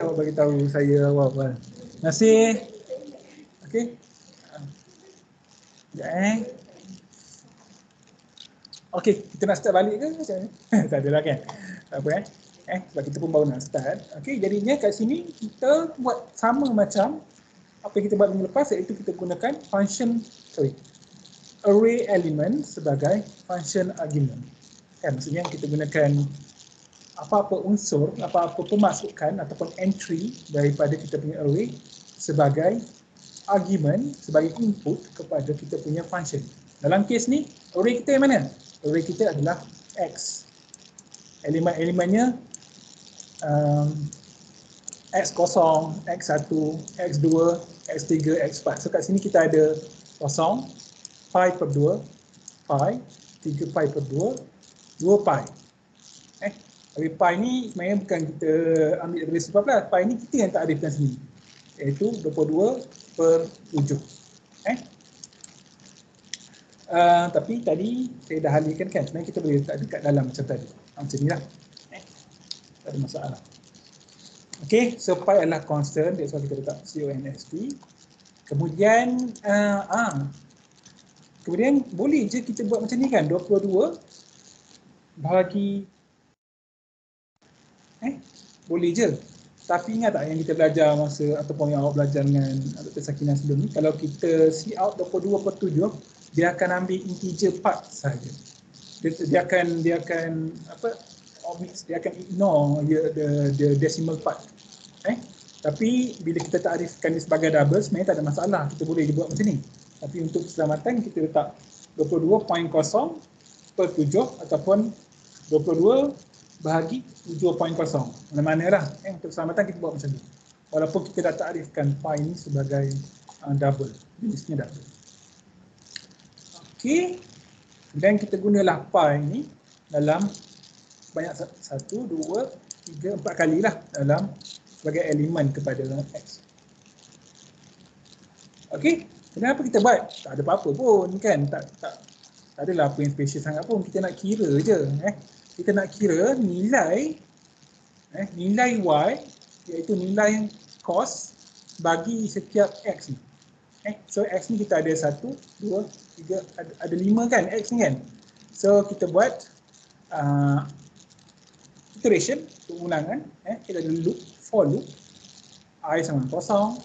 awak bagi tahu saya awal-awal. Terima kasih. Okey. Sekejap Okey, kita nak start balik ke macam ni? Tak adalah kan? Tak apa sebab kita pun baru nak start. Okey, jadinya kat sini kita buat sama macam apa yang kita buat minggu lepas, iaitu kita gunakan array element sebagai function argument. Kan, maksudnya kita gunakan apa-apa unsur, apa-apa pemasukan ataupun entry daripada kita punya array sebagai argument, sebagai input kepada kita punya function. Dalam kes ni, array kita yang mana? Array kita adalah X. Elemen-elemennya X0, X1, X2, X3, X4. So kat sini kita ada 0, pi per 2, pi, 3 pi per 2, 2 pi. Tapi pi ni sebenarnya bukan kita ambil daripada 14, pi ni kita yang takrifkan sendiri, iaitu 22 per 7. Tapi tadi saya dah halirkan kan, sebenarnya kita boleh letak dekat dalam macam tadi. Macam ni lah. Tak ada masalah. Okay, so pi adalah constant, that's why kita letak const. Kemudian, kemudian boleh je kita buat macam ni kan, 22 bahagi boleh je. Tapi ingat tak yang kita belajar masa ataupun yang awak belajar dengan Dr. Sakinah sebelum ni, kalau kita cout 22 per 7, dia akan ambil integer part saja. Dia akan omit, dia akan ignore the decimal part. Tapi bila kita takrifkan dia sebagai double, sebenarnya tak ada masalah, kita boleh buat macam ni. Tapi untuk keselamatan kita letak 22.0 per 7 ataupun 22 bahagi 7.0, mana-mana lah. Untuk keselamatan kita buat macam ni. Walaupun kita dah takrifkan pi ni sebagai double, jenisnya double. Okey, dan kita gunalah pi ni dalam banyak 1, 2, 3, 4 kali lah dalam sebagai elemen kepada X. Okey, kenapa kita buat? Tak ada apa-apa pun kan, tak adalah apa yang special sangat pun, kita nak kira je. Kita nak kira nilai nilai Y, iaitu nilai cos bagi setiap X ni. So X ni kita ada 1, 2, 3, ada 5 kan X ni kan. So kita buat iteration, ulangan. Kita ada loop, for loop, I sama 0,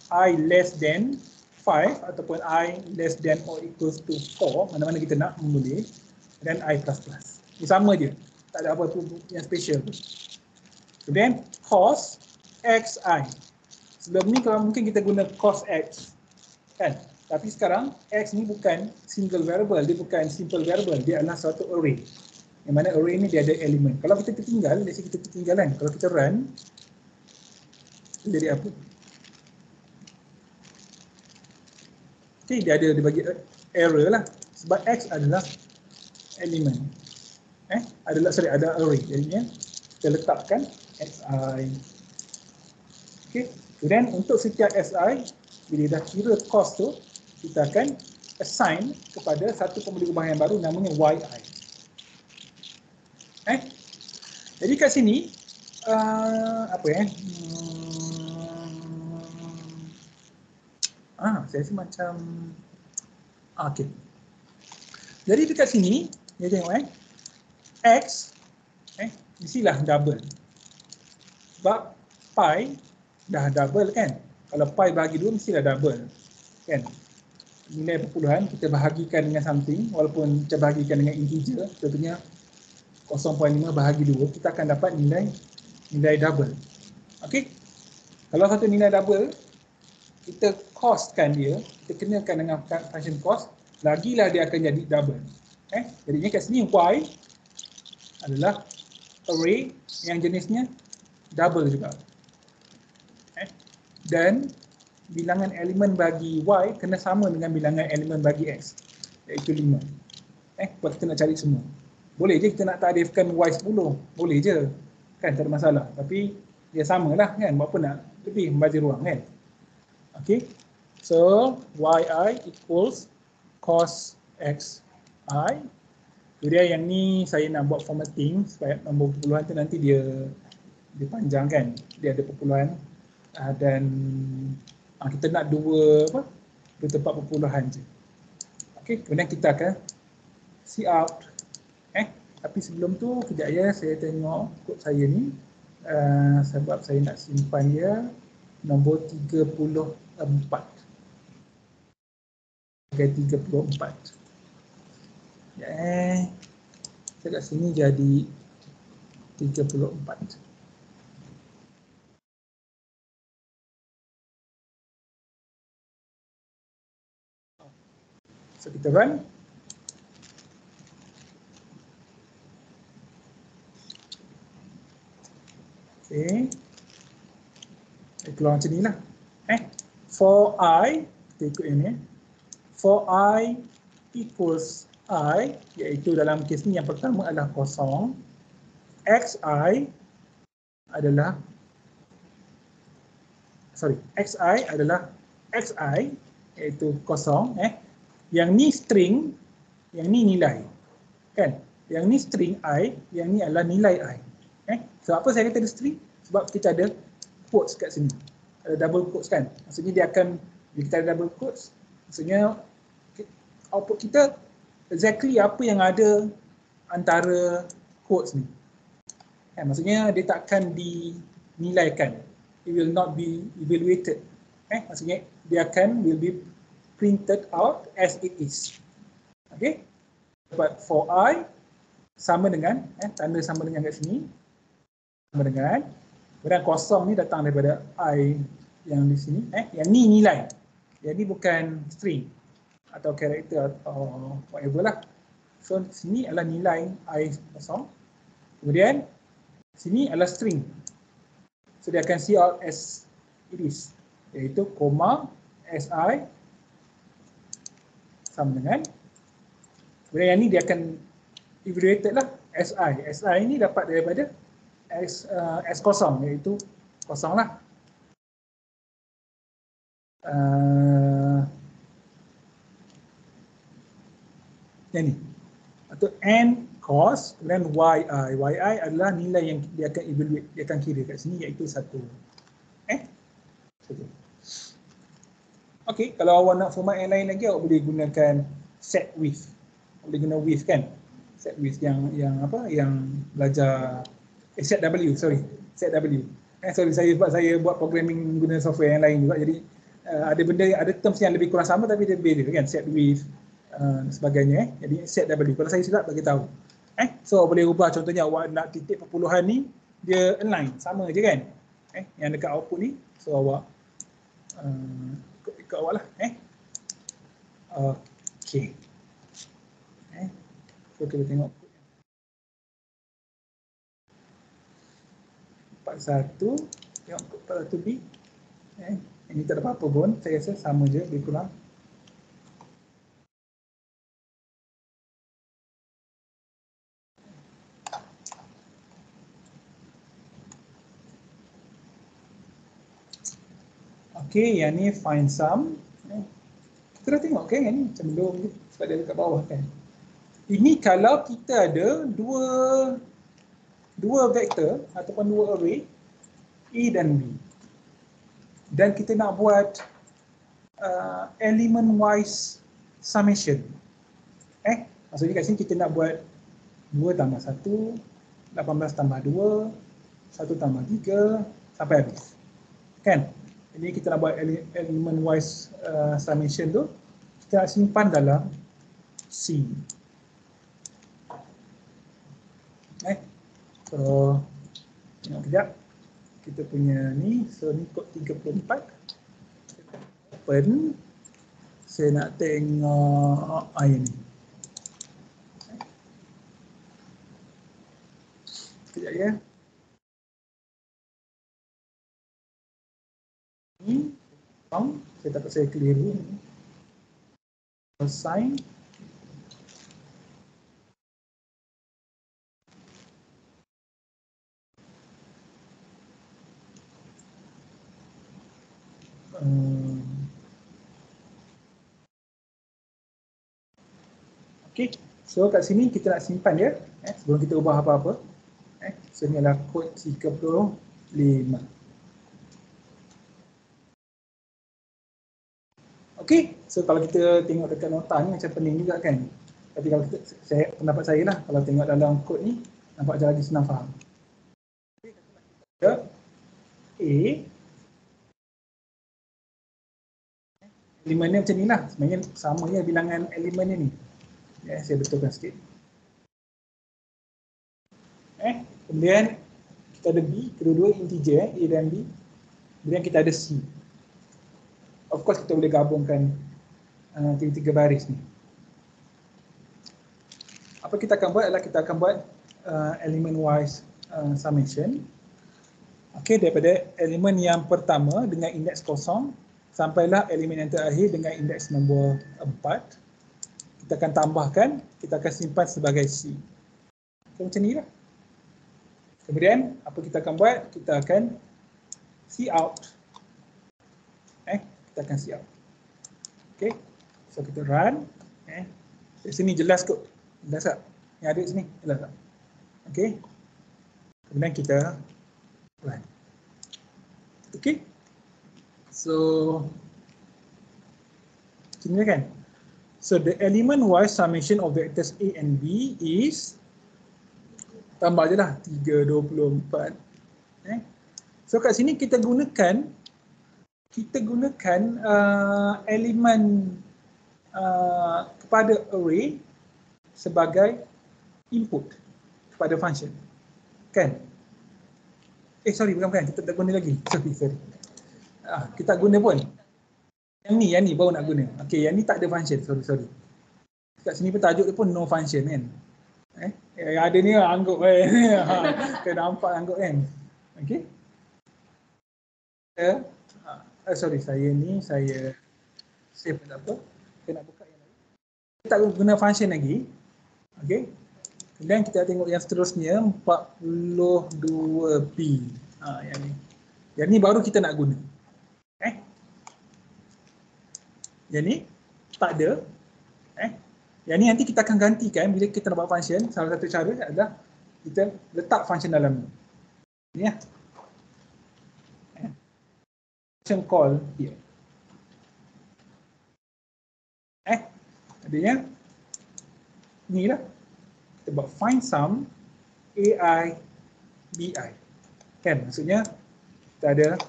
I less than 5 ataupun I less than or equals to 4, mana-mana kita nak boleh, dan I plus plus. Ini sama je, tak ada apa-apa yang special. Kemudian cos xi. Sebelum ni kalau mungkin kita guna cos x kan, tapi sekarang x ni bukan single variable, dia bukan simple variable, dia adalah suatu array. Yang mana array ni dia ada elemen. Kalau kita tertinggal, let's say kita ketinggalan, kalau kita run, jadi apa? Okay, dia bagi error lah, sebab x adalah elemen. Ada array, jadinya kita letakkan xi. Okey, kemudian untuk setiap xi, bila dah kira cos tu, kita akan assign kepada satu pemboleh yang baru namanya yi. Jadi kat sini saya rasa macam okey. Jadi dekat sini dia tengok X mestilah double. Sebab pi dah double kan. Kalau pi bahagi 2 mestilah double. Kan? Nilai perpuluhan kita bahagikan dengan something, walaupun kita bahagikan dengan integer, contohnya 0.5 bahagi 2, kita akan dapat nilai double. Okey. Kalau satu nilai double, kita coskan dia, kita kenakan dengan function cos, lagilah dia akan jadi double. Jadinya kat sini Y adalah array yang jenisnya double juga. Dan bilangan elemen bagi Y kena sama dengan bilangan elemen bagi X, iaitu 5. Buat kita nak cari semua. Boleh je kita nak takrifkan Y 10, boleh je. Kan, tak ada masalah. Tapi dia samalah kan, buat apa nak lebih membazir ruang kan. Okay, so yi equals cos xi. Kemudian yang ni saya nak buat formatting supaya nombor perpuluhan tu nanti dia dia panjang kan, dia ada perpuluhan dan kita nak dua tempat perpuluhan je. Okey, kemudian kita akan see out. Tapi sebelum tu kejap ya, saya tengok kod saya ni sebab saya nak simpan dia nombor 34. Okay, 34. Saya kat sini jadi 34. So kita run. Okay. Keluar macam ni lah. For I, kita ikut ini. For I equals I, iaitu dalam kes ni yang pertama adalah kosong. Xi adalah Xi, iaitu kosong. Yang ni string, yang ni nilai. Kan? Yang ni string I, yang ni adalah nilai I. Sebab apa saya kata ada string? Sebab kita ada quotes kat sini. Ada double quotes kan? Maksudnya dia akan, bila kita ada double quotes, maksudnya output kita exactly apa yang ada antara quotes ni. Maksudnya dia takkan dinilaikan. It will not be evaluated. Maksudnya dia will be printed out as it is. Okay? But for I, sama dengan, tanda sama dengan kat sini, sama dengan, kemudian kosong ni datang daripada I yang di sini, yang ni nilai. Jadi bukan string atau karakter atau whatever lah. So sini adalah nilai I kosong. Kemudian sini adalah string. So dia akan see out as it is, iaitu koma SI sama dengan, kemudian yang ni dia akan evaluated lah SI. SI ni dapat daripada S kosong, iaitu kosong lah. Yang ni atau N cos, kemudian yi adalah nilai yang dia akan evaluate, dia akan kira kat sini, iaitu 1. Okey, kalau awak nak format yang lain lagi, awak boleh gunakan set with. Boleh guna with kan? Set with yang belajar set W. Sorry, saya buat programming guna software yang lain juga, jadi ada terms yang lebih kurang sama tapi dia beza kan, set with sebagainya. Jadi set W, kalau saya silap bagi tahu. So boleh ubah, contohnya awak nak titik perpuluhan ni dia align sama je kan, yang dekat output ni. So awak ikut awak lah. Okey. So kita tengok 41, tengok 41B. Ini tak ada apa-apa pun, saya rasa sama je, lebih kurang. Okey, yang ni find sum. Kita dah tengok kan, yang ni macam belum sebab dia dekat bawah kan. Ini kalau kita ada dua vektor ataupun dua array A dan B. Dan kita nak buat element wise summation. Maksudnya kat sini kita nak buat 2 tambah 1, 18 tambah 2, 1 tambah 3 sampai habis. Kan? Jadi kita nak buat element wise summation tu, kita nak simpan dalam C. So tengok kejap kita punya ni. So ni kod 34. Open. Saya nak tengok ini. Kejap ya. Ni saya takut saya keliru. Assign. Okey, so kat sini kita nak simpan dia sebelum kita ubah apa-apa. So ni adalah kod 35. Okey, so kalau kita tengok dekat nota ni macam pening juga kan. Tapi kalau kita, pendapat saya lah, kalau tengok dalam kod ni nampak macam lagi senang faham. A elemen ni macam ni lah, sebenarnya sama je bilangan elemen ni. Ya, saya betulkan sikit. Kemudian kita ada B, kedua-dua integer A dan B. Kemudian kita ada C. Of course kita boleh gabungkan tiga baris ni. Apa kita akan buat adalah kita akan buat element wise summation. Okey, daripada elemen yang pertama dengan indeks kosong sampailah elemen yang terakhir dengan indeks nombor 4. Kita akan tambahkan, kita akan simpan sebagai C. So, macam ni lah. Kemudian apa kita akan buat? Kita akan C out. Kita akan C out. Okey. So kita run. Di sini jelas kot. Jelas tak? Yang ada di sini jelas tak? Okey. Kemudian kita run. Okey. So macam ni kan? So the element wise summation of vectors A and B is, tambah je lah 3, 24. So kat sini kita gunakan elemen kepada array sebagai input kepada function. Kan? Bukan. Kita tak guna lagi. Sorry. Kita guna pun. Yang ni baru nak guna. Okey, yang ni tak ada function. Sorry. Kat sini pun tajuk dia pun no function kan. Yang ada ni anggap kena nampak anggap kan. Okey. Saya save tak apa. Kita nak buka yang lain. Kita tak guna function lagi. Okey. Kemudian kita tengok yang seterusnya 42B. Yang ni. Yang ni baru kita nak guna. Yang ni tak ada. Yang ni nanti kita akan gantikan bila kita nak buat function. Salah satu cara adalah kita letak function dalam ni. Ni lah. Function call here. Adanya ni lah. Kita buat find sum AI BI. Kan maksudnya kita ada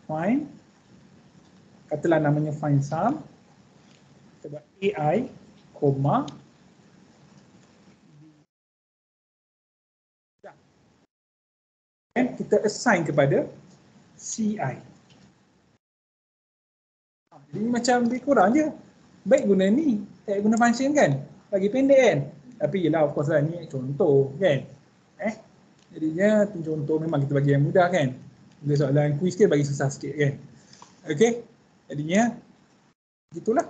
find, katalah namanya find sum. Kita buat AI, koma. Dan kita assign kepada CI. Jadi macam lebih kurang je. Baik guna ni, tak guna function kan? Lagi pendek kan? Tapi yelah of course lah ni contoh kan? Jadinya contoh memang kita bagi yang mudah kan? Bila soalan quiz ke bagi susah sikit kan? Okay? Jadinya gitulah.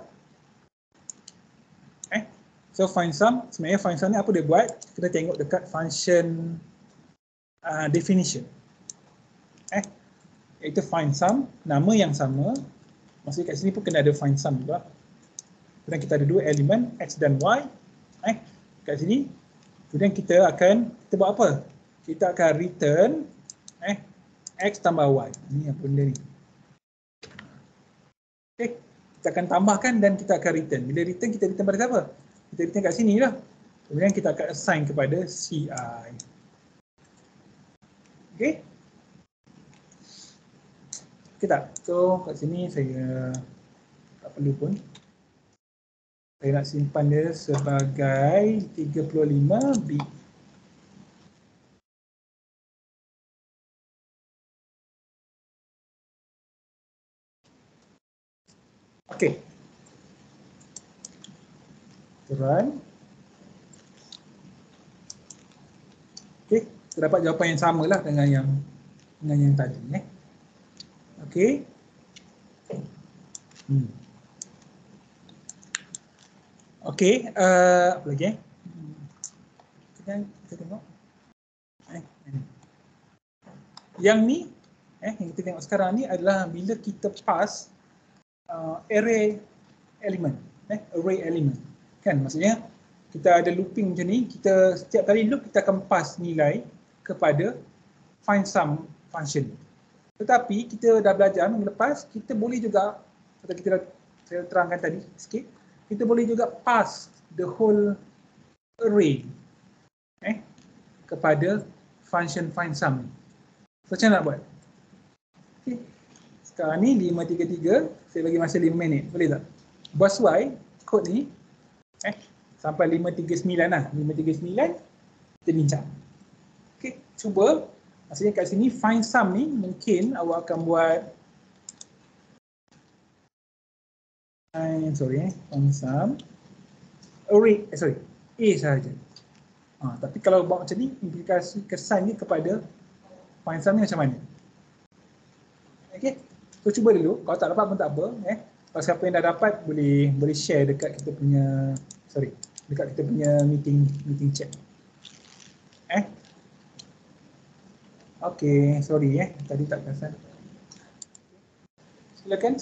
So find sum, sebenarnya find sum ni apa dia buat? Kita tengok dekat function definition. Iaitu find sum, nama yang sama. Maksudnya kat sini pun kena ada find sum juga. Kemudian kita ada dua elemen X dan Y. Kat sini. Kemudian kita buat apa? Kita akan return X tambah Y. Ini yang benda ni. Okay. Kita akan tambahkan dan kita akan return. Bila return, kita return pada siapa? Kita return kat sini lah. Kemudian kita akan assign kepada CI. Okay. Okay tak? So kat sini saya tak perlu pun. Saya nak simpan dia sebagai 35B. Okay. Run. Okay, kita dapat jawapan yang sama lah dengan yang tadi. Okay. Okay, apa lagi kita tengok. Yang ni, yang kita tengok sekarang ni adalah bila kita pass array element, array element. Kan maksudnya kita ada looping macam ni, kita setiap kali loop kita akan pass nilai kepada find sum function. Tetapi kita dah belajar minggu lepas, kita boleh juga, atau kita dah saya terangkan tadi sikit, kita boleh juga pass the whole array kepada function find sum. So macam mana nak buat? Okay. Sekarang ni 533, saya bagi masa 5 minit, boleh tak? Boss Y, kod ni, sampai 539 lah, 539, kita bincang. Okay, cuba, maksudnya kat sini find sum ni, mungkin awak akan buat, find sum, array, A sahaja. Tapi kalau buat macam ni, implikasi kesan ni kepada find sum ni macam mana? Okay, so cuba dulu. Kalau tak dapat pun tak apa. Kalau siapa yang dah dapat, boleh share dekat kita punya, dekat kita punya meeting chat. Okay, sorry tadi tak perasan. Silakan.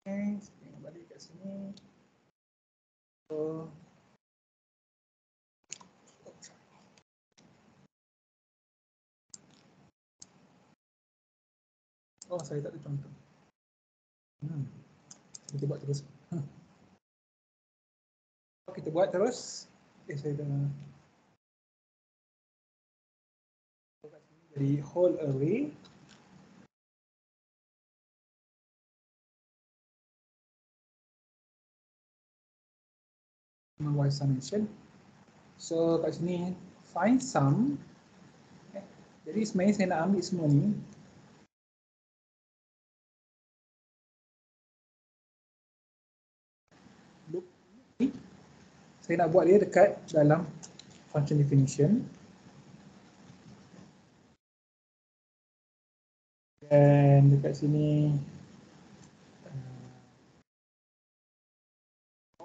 Tengok balik kat sini. So, oh, saya tak ada contoh. Kita buat terus. Kita buat terus. Saya dah jadi whole array. Y summation. So kat sini find sum. Jadi sebenarnya saya nak ambil semua ni. Loop ni. Saya nak buat dia dekat dalam function definition. Dan dekat sini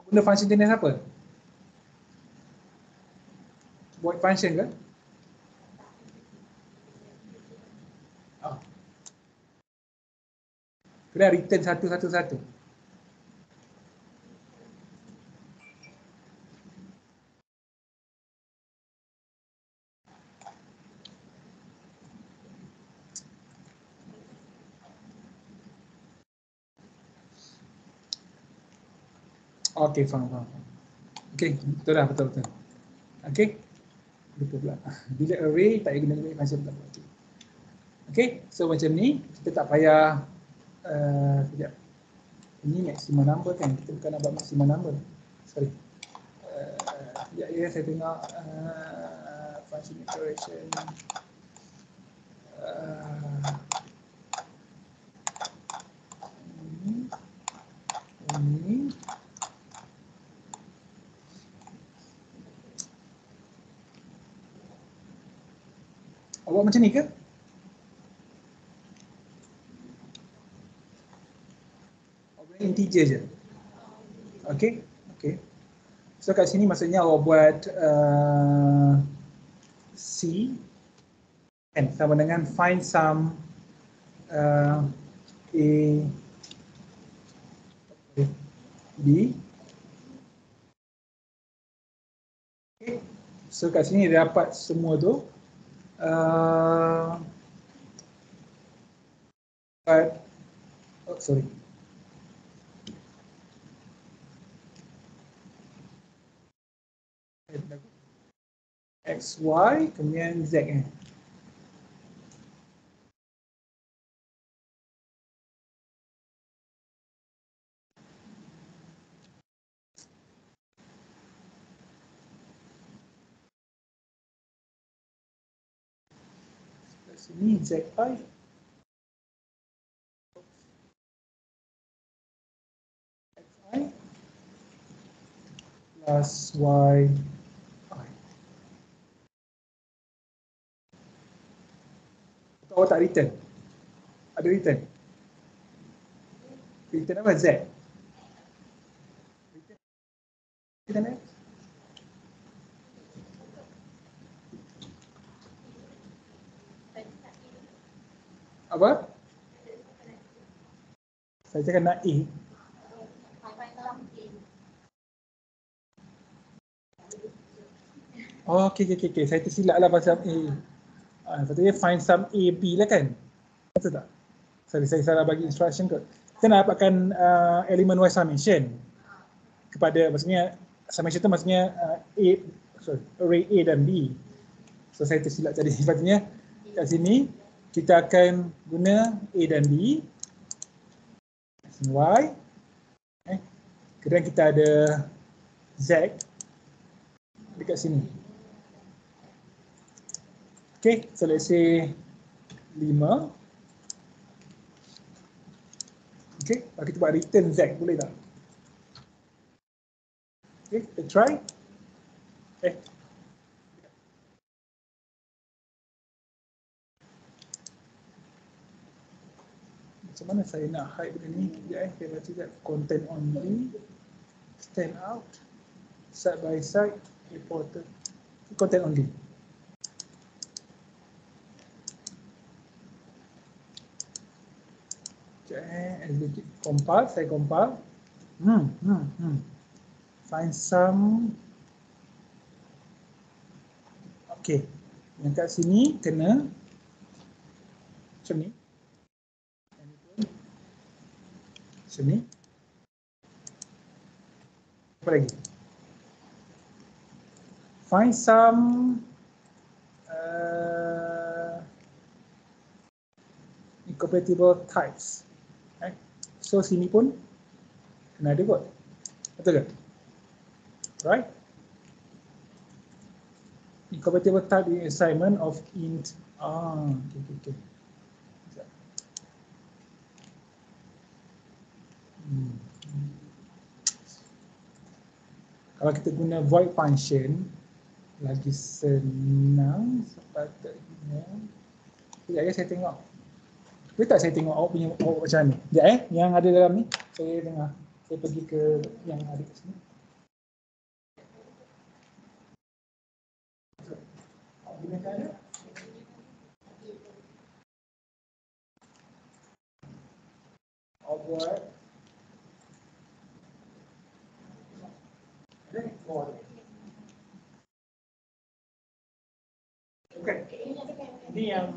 guna function jenis apa? Void function ke? Kena return satu-satu-satu. Okey, faham. Okey, betul dah, betul. Okey. Betul pula. Delete array tak payah guna function tak apa. Okey, so macam ni kita tak payah sekejap. Ini maximum number kan, kita bukan nak buat maximum number. Sorry. Ya, saya tengok function declaration. Ini. Awak macam ni ke? Awak integer je. Okey. So kat sini maksudnya awak buat C n sama dengan find sum A B. Okay. So kat sini dia dapat semua tu. Sorry. X, Y, kemudian Z kan. Sini ZI XI plus YI. Awak tak return? Ada return? Return apa? Z? Return X? Apa? Saya cakap nak A. Oh, okey. Saya tersilap lah pasal A. Patutnya find sum A, B lah kan? Betul tak? Sorry, saya salah bagi instruction kot. Kita nak dapatkan elemen Y summation kepada, maksudnya summation tu maksudnya array A dan B. So saya tersilap tadi. Patutnya kat sini kita akan guna A dan B. Y. Kemudian kita ada Z dekat sini. Okay, so let's say 5. Okay, kita buat return Z, boleh tak? Okay, kita try. Macam mana saya nak hide benda ni? Sekejap saya baca sekejap. Content only, stand out, side by side, reported. Content only. Execute, compile, saya compile. Find some. Okay, yang kat sini kena macam ni. Macam ni. Apa lagi? Find some incompatible types. So sini pun kena ada kot. Betul ke? Right? Incompatible type in assignment of int. Okay. Kalau kita guna void function, lagi senang sepatutnya. Sekejap ya, saya tengok. Boleh tak saya tengok awak punya macam ni? Sekejap yang ada dalam ni, saya dengar. Saya pergi ke yang ada kat sini. Okay. Ini yang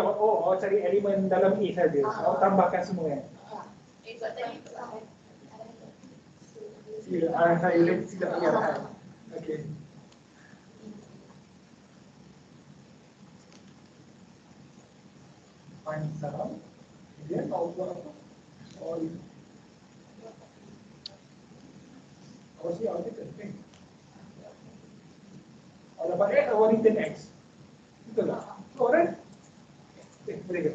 awak cari elemen dalam ni saja. Awak tambahkan semua kan? Saya boleh tidak lihat. Okey. Find some. Dia tahu buat apa? Si awak kata, awak dapat X, awak return X. Betul tak? Correct? Boleh ke?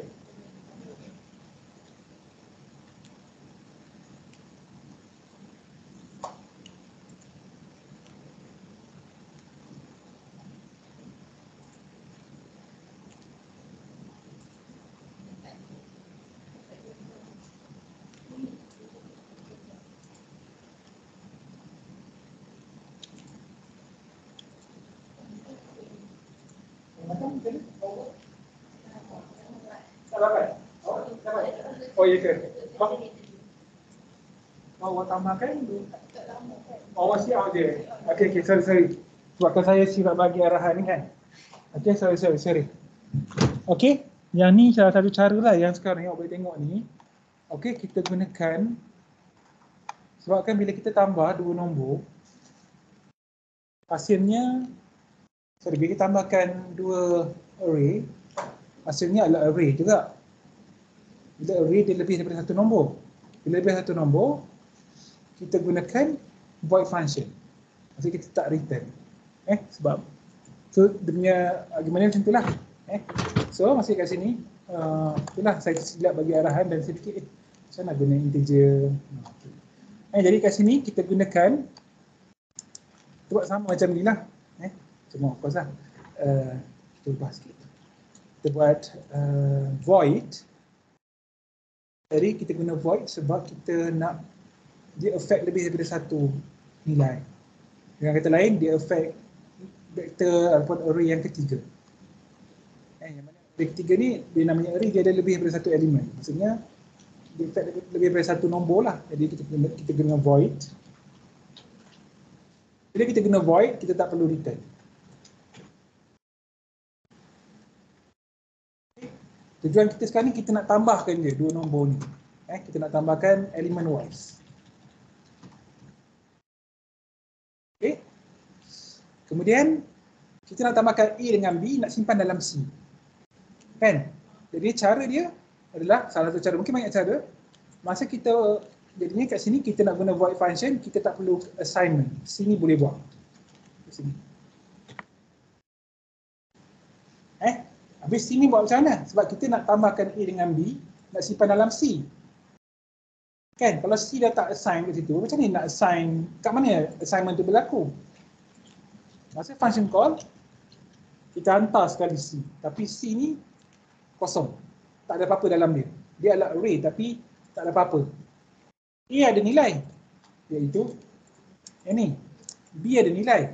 Oh iya ke? Awak tambahkan? Awak siap je. Okey, sorry. Sebabkan saya silap bagi arahan ni kan. Okey, sorry. Okey, yang ni salah satu cara lah yang sekarang yang awak boleh tengok ni. Okey, kita gunakan, sebabkan bila kita tambah dua nombor, hasilnya, bila kita tambahkan dua array, hasilnya adalah array juga. Bila array dia lebih daripada satu nombor. Bila lebih satu nombor, kita gunakan void function. Maksudnya kita tak return. Sebab so dia punya argument macam itulah. So masih kat sini, itulah saya silap bagi arahan dan saya fikir macam mana guna integer. Jadi kat sini kita gunakan, kita buat sama macam ni lah. Cuma of course lah, kita ubah sikit. Kita buat void. Jadi kita guna void sebab kita nak dia affect lebih daripada satu nilai. Dengan kata lain, dia affect vektor ataupun array yang ketiga. Yang mana array ketiga ni, dia namanya array, dia ada lebih daripada satu elemen. Maksudnya, dia affect lebih daripada satu nombor lah. Jadi kita guna void. Bila kita guna void, kita tak perlu return. Tujuan kita sekarang ni, kita nak tambahkan je dua nombor ni. Kita nak tambahkan elemen wise. Okay. Kemudian, kita nak tambahkan A dengan B, nak simpan dalam C. Kan? Jadi cara dia adalah, salah satu cara, mungkin banyak cara. Masa kita, jadinya kat sini kita nak guna void function, kita tak perlu assignment. Sini boleh buat. Sini. Habis sini buat macam mana? Sebab kita nak tambahkan A dengan B, nak simpan dalam C. Kan? Kalau C dah tak assign kat situ, macam ni nak assign, kat mana assignment tu berlaku? Masa function call, kita hantar sekali C, tapi C ni kosong, tak ada apa-apa dalam dia. Dia adalah array tapi tak ada apa-apa. A ada nilai, iaitu yang ni. B ada nilai,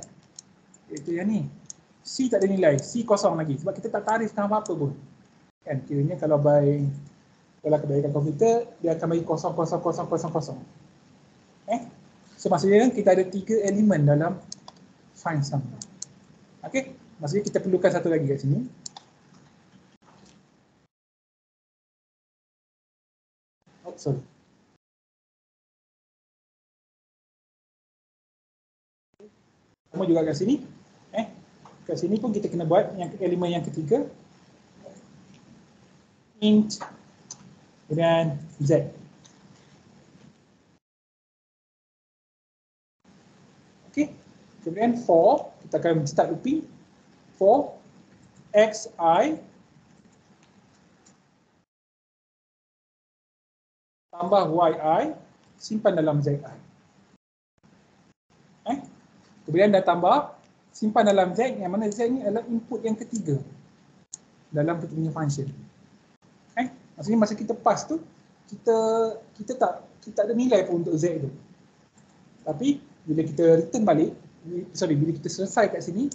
iaitu yang ni. C tak ada nilai, C kosong lagi sebab kita tak tarifkan apa-apa pun. Kan, kiranya kalau kebaikan komputer, dia akan bagi kosong, kosong, kosong, kosong, kosong. So maksudnya kita ada 3 elemen dalam find sum. Okey, maksudnya kita perlukan satu lagi kat sini. Oh, sorry. Sama juga kat sini. Kat sini pun kita kena buat yang elemen yang ketiga. Int dan Z. Okey. Kemudian for, kita akan start looping. For xi tambah yi simpan dalam zi. Kemudian dah tambah simpan dalam z, yang mana z ni adalah input yang ketiga dalam kita punya function. Maksudnya masa kita pass tu kita tak ada nilai pun untuk z tu. Tapi bila kita return balik, bila kita selesai kat sini,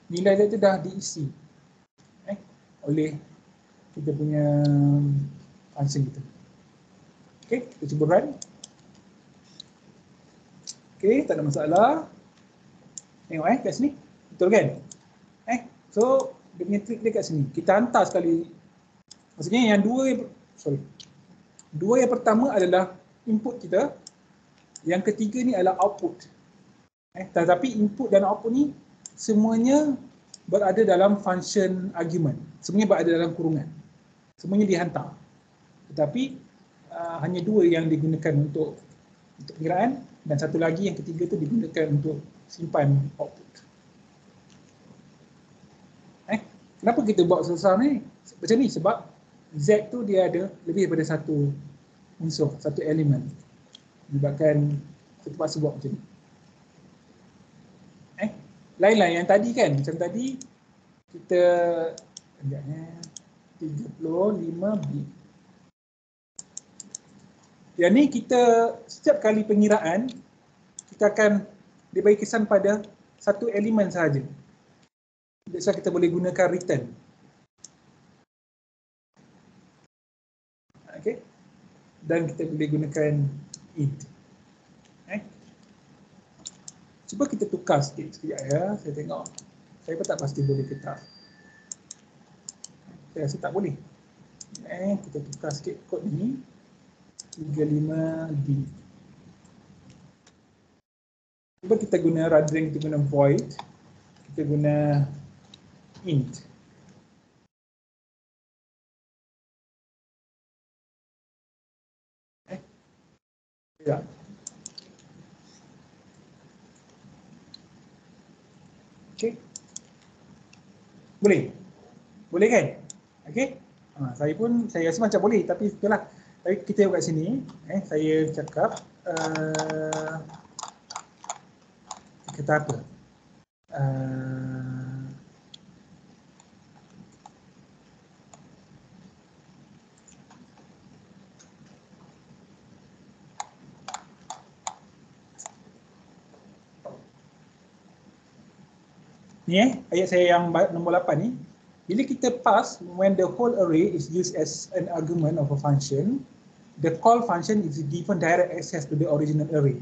nilai z tu dah diisi oleh kita punya function kita. Okey, kita cuba run. Okey, tak ada masalah. Tengok kat sini. Betul kan? So dia punya trick dia kat sini. Kita hantar sekali. Maksudnya yang dua yang pertama adalah input kita. Yang ketiga ni adalah output. Tetapi input dan output ni semuanya berada dalam function argument. Semuanya berada dalam kurungan. Semuanya dihantar. Tetapi hanya dua yang digunakan untuk pengiraan dan satu lagi yang ketiga tu digunakan untuk simpan output. Kenapa kita buat susah ni? Macam ni sebab Z tu dia ada lebih daripada satu unsur, satu elemen. Menyebabkan kita terpaksa buat macam ni. Lain-lain yang tadi kan, macam tadi kita 35B. Yang ni kita setiap kali pengiraan kita akan diberi kesan pada satu elemen sahaja. Jadi kita boleh gunakan return. Okey. Dan kita boleh gunakan int. Cuba kita tukar sikit sekejap ya. Saya tengok. Saya pun tak pasti boleh ke tak. Saya rasa tak boleh. Kita tukar sikit kod ni. 35B. Cuba kita guna rather than kita guna void, kita guna int. Ya. Okey. Boleh? Boleh kan? Okey. Saya rasa macam boleh, tapi itulah. Tapi kita tengok kat sini, saya cakap kata apa? Ni ayat saya yang nombor 8 ni. Bila kita pass, when the whole array is used as an argument of a function, the call function is given direct access to the original array.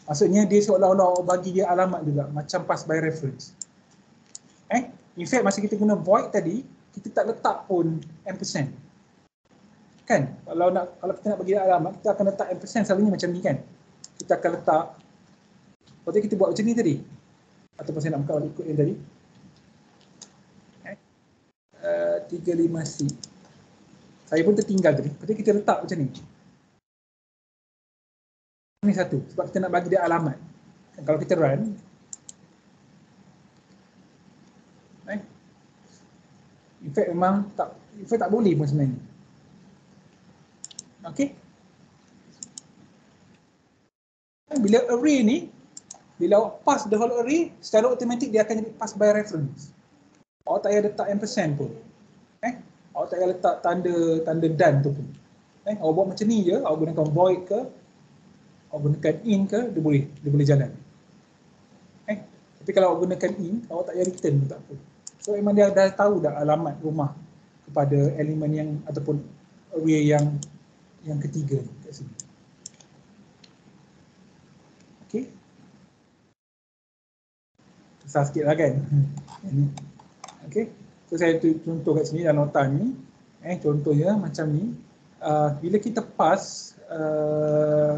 Maksudnya dia seolah-olah bagi dia alamat juga, macam pass by reference. In fact, masa kita guna void tadi, kita tak letak pun ampersand. Kan? Kalau kita nak bagi dia alamat, kita akan letak ampersand selalunya macam ni kan? Kita akan letak, lepas kita buat macam ni tadi. Ataupun saya nak buka balik kod yang tadi. 35C. Saya pun tertinggal tadi. Lepas kita letak macam ni. Ini satu. Sebab kita nak bagi dia alamat. Dan kalau kita run. In fact memang tak boleh pun sebenarnya. Okey. Bila array ni, bila pass the whole array, secara automatik dia akan jadi pass by reference. awak tak payah letak ampersand pun. Awak tak payah letak tanda dan tu pun. Awak buat macam ni je, awak gunakan void ke, awak gunakan in ke, dia boleh jalan. Tapi kalau awak gunakan in, awak tak payah return pun tak apa. So memang dia dah tahu dah alamat rumah kepada elemen yang ataupun array yang ketiga kat sini. Okey. Susah sikit lah kan. Okey. So saya contoh kat sini dalam nota ni. Contohnya macam ni. Bila kita pass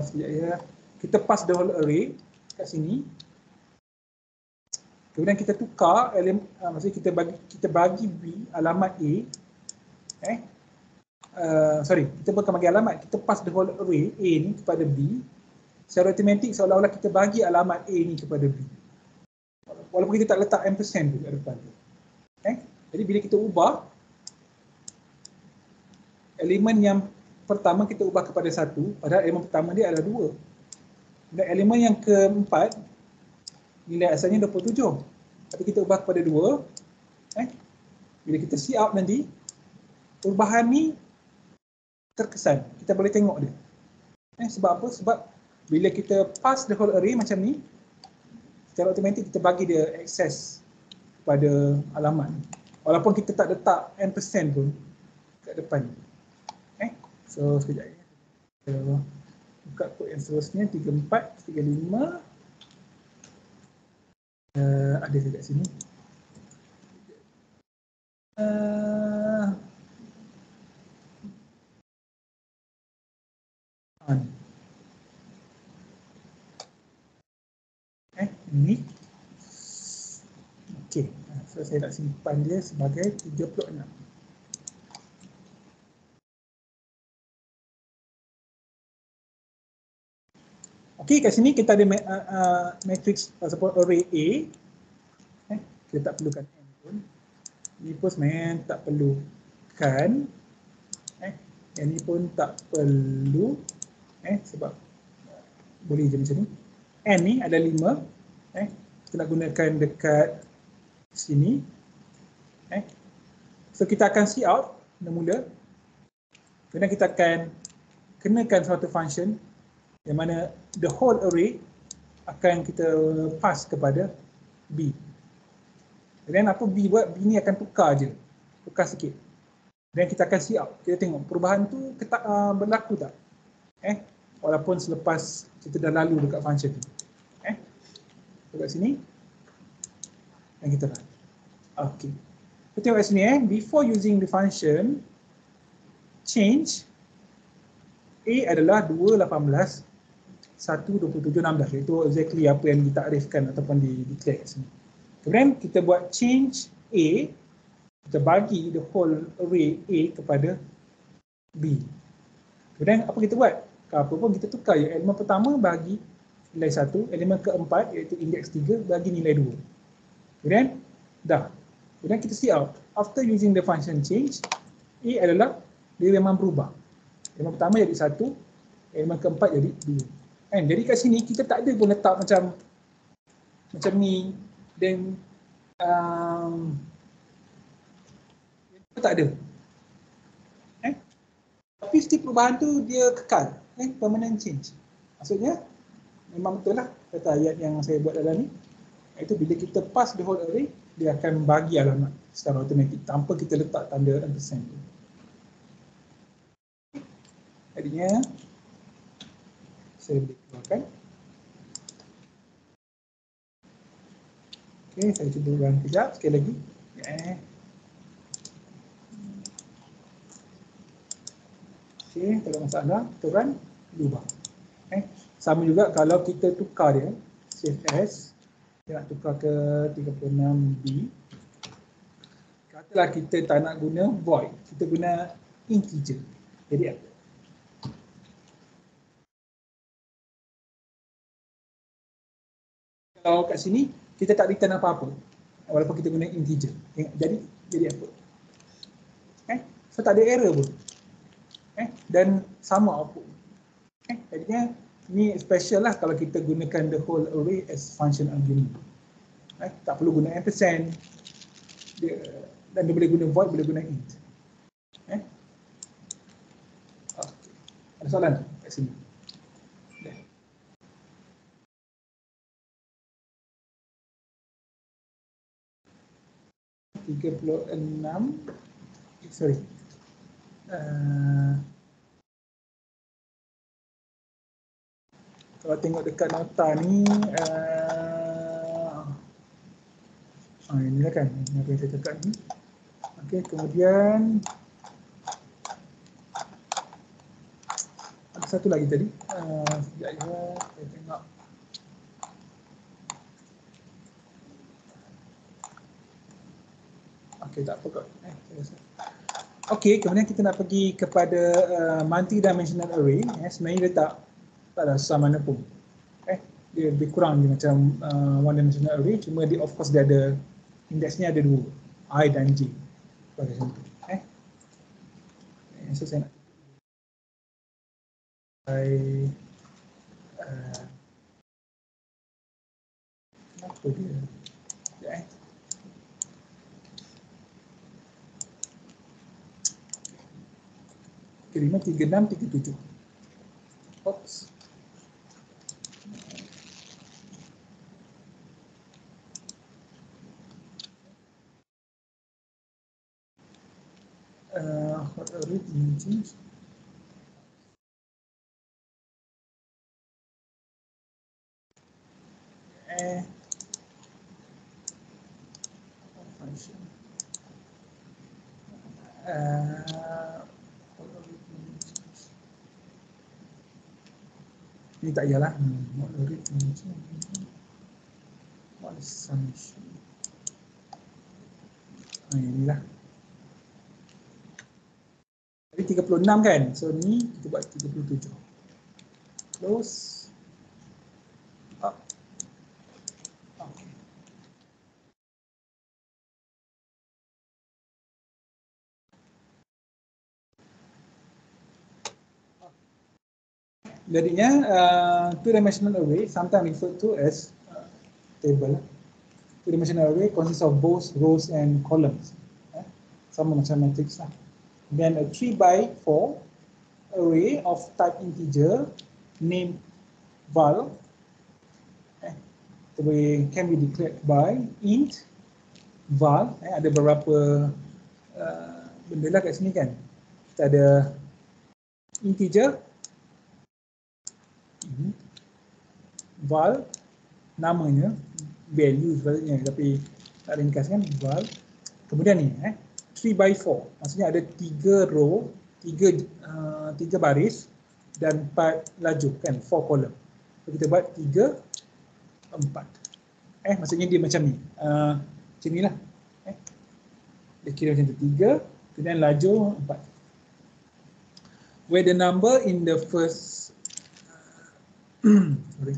sekejap ya. Kita pass the whole array kat sini. Kemudian kita tukar maksudnya kita bagi B alamat A. Kita bukan bagi alamat, kita pass the whole array A ni kepada B. Secara automatik seolah-olah kita bagi alamat A ni kepada B. Walaupun kita tak letak ampersand tu kat depan tu. Jadi bila kita ubah elemen yang pertama kita ubah kepada 1, padahal elemen pertama dia adalah 2. Dan elemen yang keempat nilai asalnya 27. Tapi kita ubah kepada 2. Bila kita see out nanti, perubahan ni terkesan. Kita boleh tengok dia. Sebab apa? Sebab bila kita pass the whole array macam ni, secara automatik kita bagi dia akses kepada alamat ni. Walaupun kita tak letak ampersand pun kat depan ni. So sekejap ya. Kita buka kod yang seterusnya 34, 35. Ada dekat sini. Ni. Okey. So saya nak simpan dia sebagai 36. Okey, kat sini kita ada matrix ataupun array A. Kita tak perlukan N pun. Ini pun sebenarnya tak perlukan. Yang ni pun tak perlu. Sebab boleh je macam ni. N ni ada 5. Kita nak gunakan dekat sini. So kita akan see out mula-mula. Kemudian kita akan kenakan suatu function yang mana the whole array akan kita pass kepada B. Dan apa B buat? B ni akan tukar je. Tukar sikit. Dan kita akan see out. Kita tengok perubahan tu berlaku tak? Walaupun selepas kita dah lalu dekat function tu. Dekat sini. Dan kita run. Okay. Kita tengok kat sini before using the function change A adalah 2, 18, 1, 27, 16. Itu exactly apa yang ditakrifkan ataupun di-declare kat sini. Kemudian kita buat change A, kita bagi the whole array A kepada B. Kemudian apa kita buat? Apa pun kita tukar je. Elemen pertama bagi nilai 1, elemen keempat iaitu indeks 3 bagi nilai 2. Kemudian dah. Kemudian kita see out. After using the function change, A adalah dia memang berubah. Elemen pertama jadi 1, elemen keempat jadi 2. Jadi kat sini kita tak ada pun letak macam ni dan tak ada. Tapi setiap perubahan tu dia kekal, permanent change. Maksudnya memang betul lah kata ayat yang saya buat dalam ni. Itu bila kita pass the whole array, dia akan bagi alamat secara automatik tanpa kita letak tanda ampersand tu. Jadinya saya boleh keluarkan. Okey, saya cuba run kejap sekali lagi. Okey, tak ada masalah. Kita run, berubah. Sama juga kalau kita tukar dia, CFS, kita nak tukar ke 36B. Katalah kita tak nak guna void, kita guna integer. Jadi apa? Kalau kat sini kita tak return apa-apa walaupun kita guna integer. Jadi apa? So tak ada error pun. Dan sama output. Jadinya ni special lah kalau kita gunakan the whole array as function argument. Tak perlu guna ampersand. Dan dia boleh guna void, boleh guna int. Okay. Ada soalan kat sini? 36, sorry. Kalau tengok dekat nota ni, ini lah kan, ini apa yang saya cakap ni. Okey, kemudian ada satu lagi tadi. Sekejap ya, saya tengok. Okey, tak apa kot. Okey, kemudian kita nak pergi kepada multi-dimensional array. Sebenarnya dia tak ada susah mana pun. Dia lebih kurang dia macam one-dimensional array, cuma dia of course dia ada indeksnya ada dua, I dan J. Sebagai contoh. So saya nak apa dia? Sekejap Kiriman 3637. Oops. What array dimensions? Function. Ini tak payahlah. What is summation? Inilah. Jadi 36 kan? So ni kita buat 37. Close. Up. Okay. Jadinya two-dimensional array sometimes referred to as table. Two-dimensional array consists of both rows and columns. Sama macam matrix lah. Then a 3x4 array of type integer named val can be declared by int val. Ada beberapa benda lah kat sini kan. Kita ada integer val, namanya value sebenarnya tapi tak ringkaskan val. Kemudian ni 3x4, maksudnya ada 3 row, 3 baris dan 4 lajur kan, 4 column. So, kita buat 3 4. Maksudnya dia macam ni. Macam ni lah. Dia kira macam tu 3, kemudian lajur 4. Where the number in the first sorry.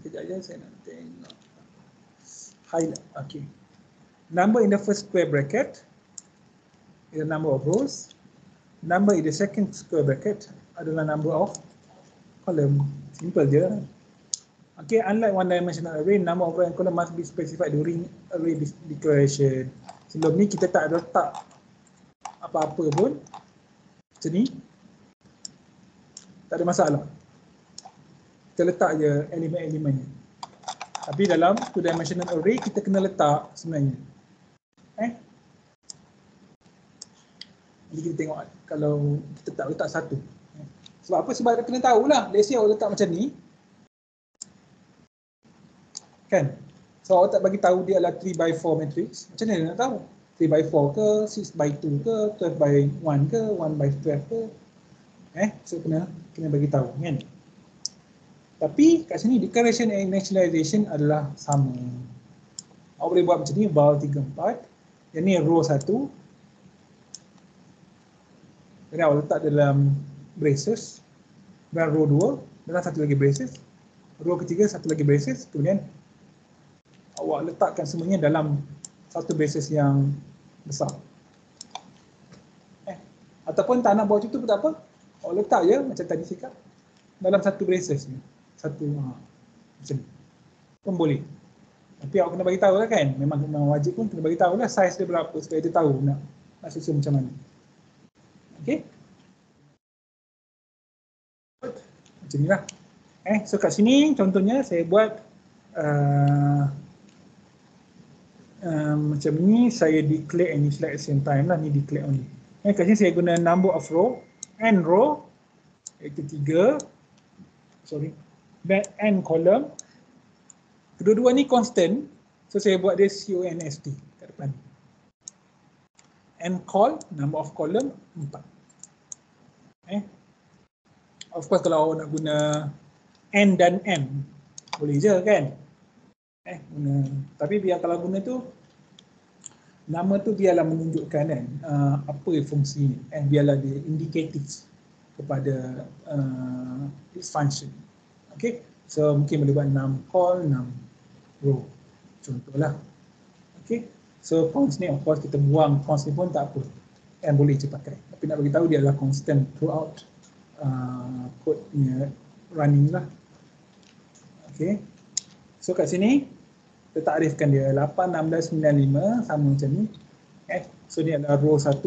Sekejap je saya nak tengok. Highlight. Okay. Number in the first square bracket is the number of rows. Number in the second square bracket adalah number of column. Simple je. Okay, unlike one-dimensional array, number of rows and column must be specified during array declaration. Sebelum ni kita tak ada letak apa-apa pun. Macam ni. Tak ada masalah. Kita letak je elemen-elemennya. Tapi dalam two-dimensional array kita kena letak sebenarnya. Jadi kita tengok kalau kita tak letak satu. Sebab apa? Sebab kena tahulah. Let's say awak letak macam ni. Kan? So awak tak bagi tahu dia adalah 3x4 matrix. Macam mana dia nak tahu? 3x4 ke, 6x2 ke, 12x1 ke, 1x12 ke. So kena bagi tahu kan. Tapi kat sini declaration and initialization adalah sama. Awak boleh buat macam ni, val 34. Yang ni row 1. Jadi awak letak dalam braces. Dan row 2, dalam satu lagi braces. Row ketiga, satu lagi braces. Kemudian awak letakkan semuanya dalam satu braces yang besar. Ataupun tak nak buat macam tu pun tak apa. Awak letak je macam tadi cakap dalam satu braces ni. Satu macam ni pun boleh. Tapi awak kena bagi tahu lah kan, memang wajib pun kena bagi tahu lah saiz dia berapa supaya dia tahu nak susun macam mana. Okey. Macam ni lah. So kat sini contohnya saya buat macam ni, saya declare and select at the same time lah, ni declare only. Kat sini saya guna number of row, n row, iaitu 3, dan n column. Kedua-dua ni constant, so saya buat dia const kat depan. N call, number of column 4. Of course kalau awak nak guna n dan m, boleh je kan? Tapi biar kalau guna tu, nama tu biarlah menunjukkan kan apa fungsi ni, biarlah dia indicative kepada its function. Okay, so mungkin boleh buat num call, num row contohlah. Okay, so const ni of course kita buang const ni pun tak apa, boleh je pakai, tapi nak bagi tahu dia adalah constant throughout code nya running lah. Okay, so kat sini kita takrifkan dia 8, 16, 95 sama macam ni. So ni adalah row 1,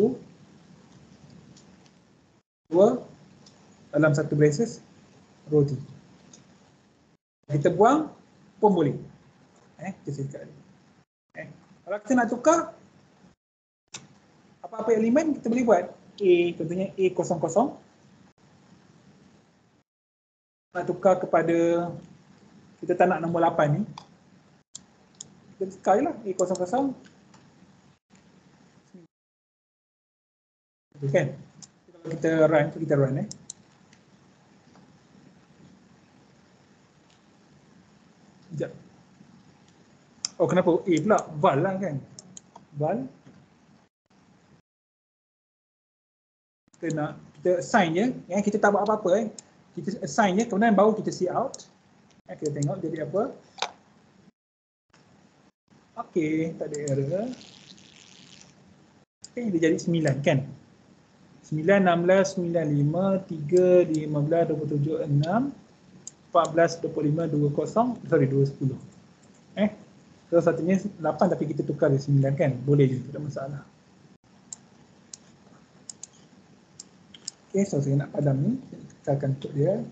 2 dalam satu braces, row 3. Kita buang pun boleh. Kita sikat dia. Kalau kita nak tukar apa-apa elemen, kita boleh buat A, contohnya A00. Nak tukar kepada, kita tak nak nombor 8 ni, kita tukar je lah A00. Kan? Kalau kita run, sekejap. Oh kenapa? A pula, val lah kan? Val. Kita assign je, kita tak buat apa-apa. Kita assign je, kemudian baru kita see out. Kita tengok jadi apa. Okey, tak ada error. Dia jadi 9 kan? 9, 16, 95, 3, 15, 27, 6, 14, 25, 20, 210. So satunya 8 tapi kita tukar dia 9 kan? Boleh je, tidak masalah. Okay, so saya nak padam ni. Kita akan tutup dia.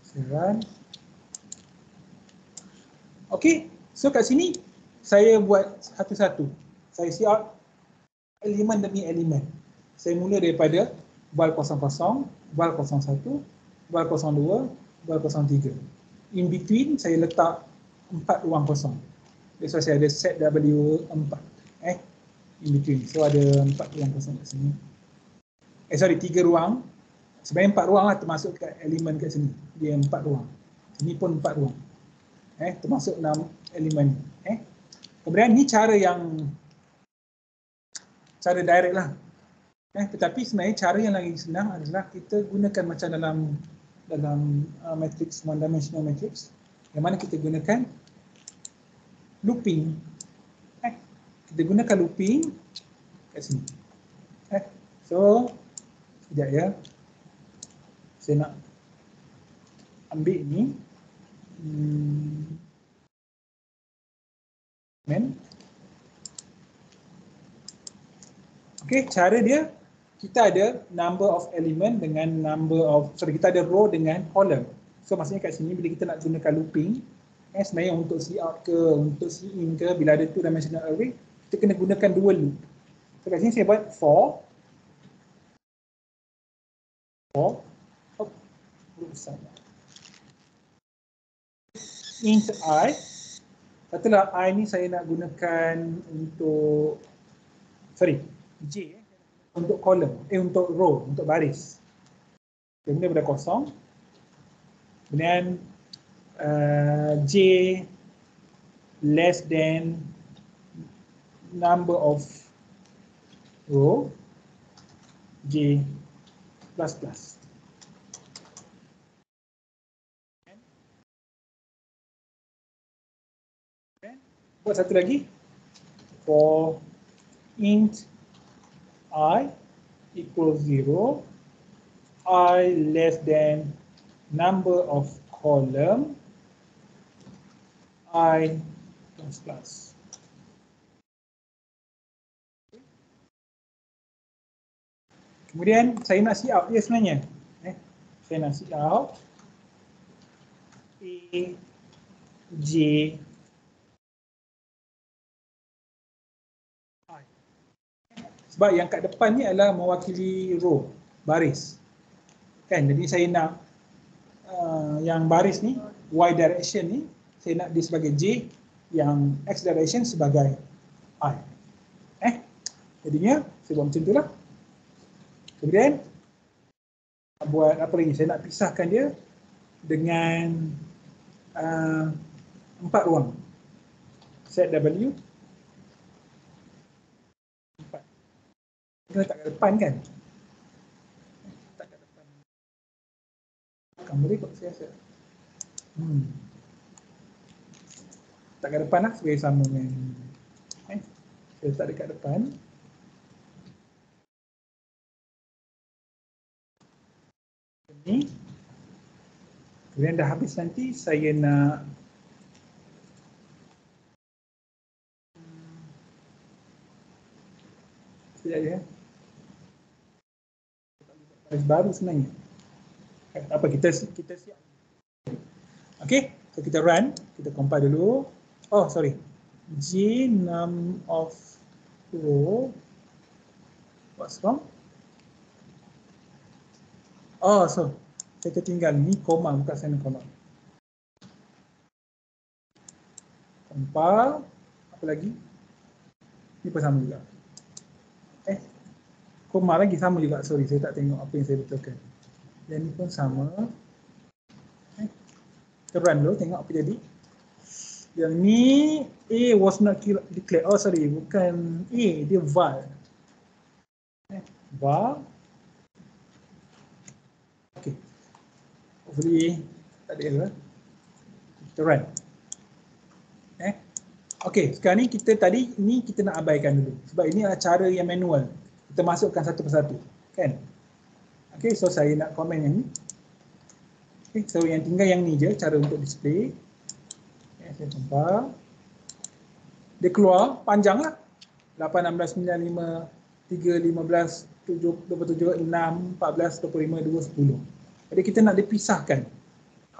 Saya run. Okay, so kat sini saya buat satu-satu. Saya see out elemen demi elemen. Saya mula daripada val 00, val 01, val 02, val 03. In between saya letak 4 ruang kosong. That's why saya ada set W4. In between. So ada 4 ruang kosong kat sini. 3 ruang. Sebenarnya 4 ruang lah termasuk kat elemen kat sini. Dia 4 ruang. Sini pun 4 ruang. Termasuk 6 elemen. Kemudian ni cara direct lah. Tetapi sebenarnya cara yang lagi senang adalah kita gunakan macam dalam matrix, one dimensional matrix, yang mana kita gunakan looping. Kita gunakan looping kat sini. So sekejap ya, saya nak ambil ni okay, cara dia, kita ada number of element dengan kita ada row dengan column. So maksudnya kat sini bila kita nak gunakan looping, sebenarnya untuk see out ke, untuk see in ke, bila ada 2 dimensional array, kita kena gunakan 2 loop. So kat sini saya buat for int I. Katalah I ni saya nak gunakan untuk J untuk column, untuk row, untuk baris. Kemudian daripada kosong. Kemudian J less than number of row, J plus plus. Buat satu lagi, for int I equals 0, I less than number of column, I plus. Kemudian saya nak see out dia sebenarnya. Saya nak see out A, J, I. Sebab yang kat depan ni adalah mewakili row, baris. Kan, jadi saya nak yang baris ni, Y direction ni, saya nak dia sebagai J, yang X direction sebagai I. Jadinya, saya buat macam tu lah. Kemudian, buat apa lagi? Saya nak pisahkan dia dengan 4 ruang. Set W 4. Kita letak kat depan kan? Letak kat depan. Bukan boleh kot saya rasa. Letak kat depan lah sebagai sama dengan saya letak dekat depan. Ni. Kemudian dah habis nanti saya nak sekejap ya. Baris baru sebenarnya. Apa kita siap. Okey, so kita run, kita compile dulu. Oh, sorry. J num of row. What's wrong? Oh, so saya tertinggal ni koma, bukan semikolon. Compile, apa lagi? Ni pun sama juga. Koma lagi sama juga, sorry saya tak tengok apa yang saya betulkan. Yang ni pun sama. Kita run dulu, tengok apa jadi. Yang ni A was not declared. Oh sorry, bukan A, dia var. Var. Okay. Hopefully tak ada error. Kita run. Okay, sekarang ni kita tadi ni kita nak abaikan dulu. Sebab ini adalah cara yang manual. Kita masukkan satu persatu. Kan? Okay, so saya nak komen yang ni. Okay, so yang tinggal yang ni je cara untuk display. Okay, saya compile. Dia keluar panjang lah. 8, 16, 9, 5, 3, 15, 7, 27, 6, 14, 25, 2, 10. Jadi kita nak dipisahkan.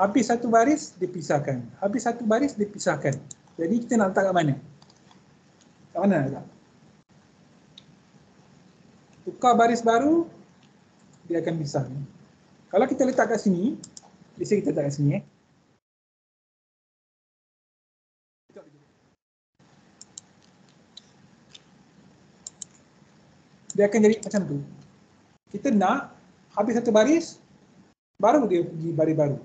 Habis satu baris, dipisahkan. Habis satu baris, dipisahkan. Jadi kita nak letak kat mana? Kat mana nak letak? Tukar baris baru, dia akan pisah. Kalau kita letak kat sini, biasa kita letak kat sini. Dia akan jadi macam tu. Kita nak habis satu baris, baru dia pergi baris baru.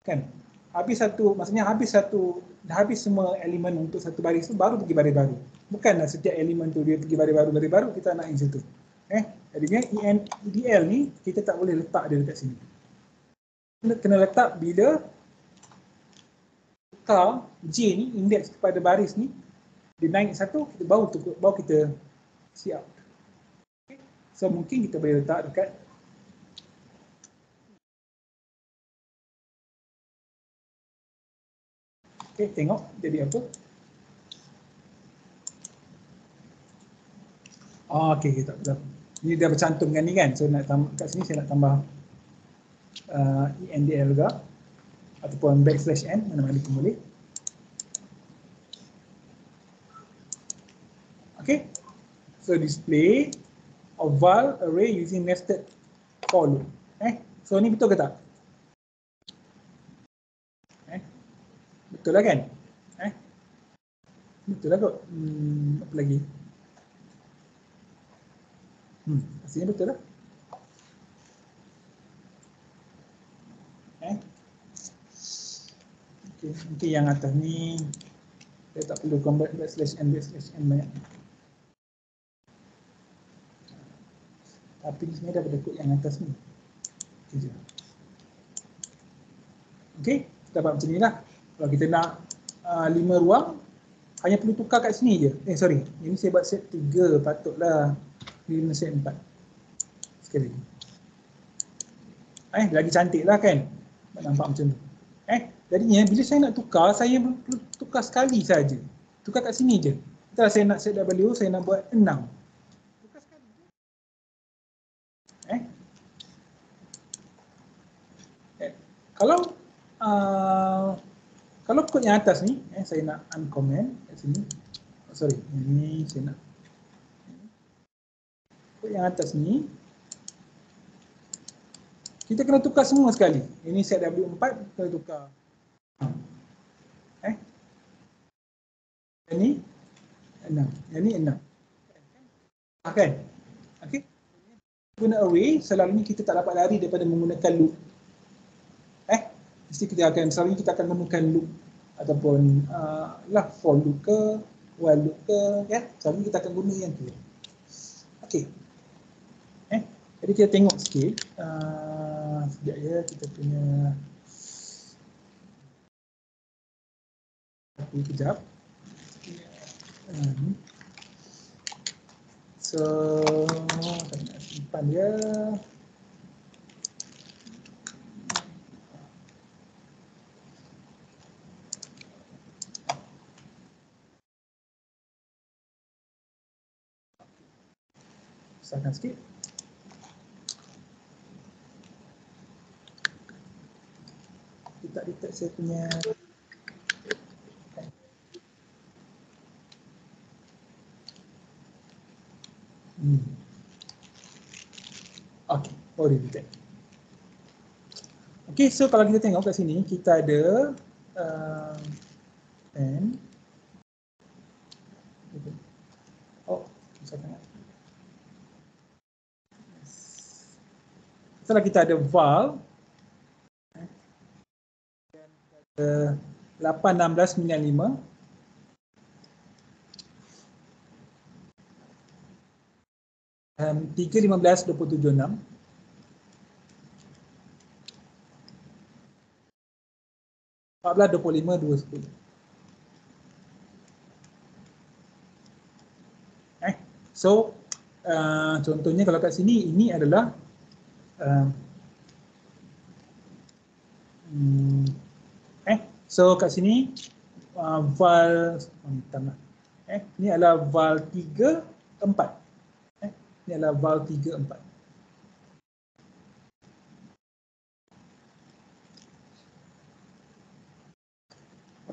Kan? Habis satu, maksudnya dah habis semua elemen untuk satu baris tu, baru pergi baris baru. Bukanlah setiap elemen tu dia pergi baris baru, kita nak yang situ. Jadinya EDL ni, kita tak boleh letak dia dekat sini. Kena letak bila tukar J ni, indeks kepada baris ni, dia naik satu, kita baru kita siap. So mungkin kita boleh letak dekat tengok jadi apa. Kita tak. Ini dah bercantumkan ni kan. So nak tambah kat sini saya nak tambah ENDL juga ataupun \n, mana-mana pun boleh. Okay. So display of val array using nested for loop. So ni betul ke tak? Betul lah kan? Betul lah kot. Apa lagi? Pastinya betul lah. Okay, mungkin yang atas ni saya tak perlu convert \n banyak. Tapi ni sebenarnya dah pada kod yang atas ni. Okay, kita dapat macam ni lah. Kalau kita nak 5 ruang, hanya perlu tukar kat sini je. Sorry, ini saya buat set 3, patutlah 5 set 4. Sekali lagi. Lagi cantik lah kan? Nampak macam tu. Jadinya bila saya nak tukar, saya perlu tukar sekali saja. Tukar kat sini je. Kalau saya nak set W, saya nak buat 6. Tukar sekali je. Kalau kod yang atas ni, saya nak uncomment kat sini. Sorry, ini saya nak kod yang atas ni. Kita kena tukar semua sekali. Ini set W4, kita tukar. Yang ni 6. Yang ni 6. Kan? Okey. Guna array, selalunya kita tak dapat lari daripada menggunakan loop. Mesti selalunya kita akan menggunakan loop ataupun for loop ke, while loop ke, ya. Selalunya kita akan guna yang tu. Okey. Jadi kita tengok sikit. Sekejap ya, kita punya kejap. So, saya nak simpan dia. Besarkan sikit. Kita detect saya punya okey, boleh detect. Okey, so kalau kita tengok kat sini, kita ada and besarkan. Setelah kita ada val 81695 315.276 14.25.210. So contohnya kalau kat sini ini adalah so kat sini val ini adalah val 3 4. Ini adalah val 3 4.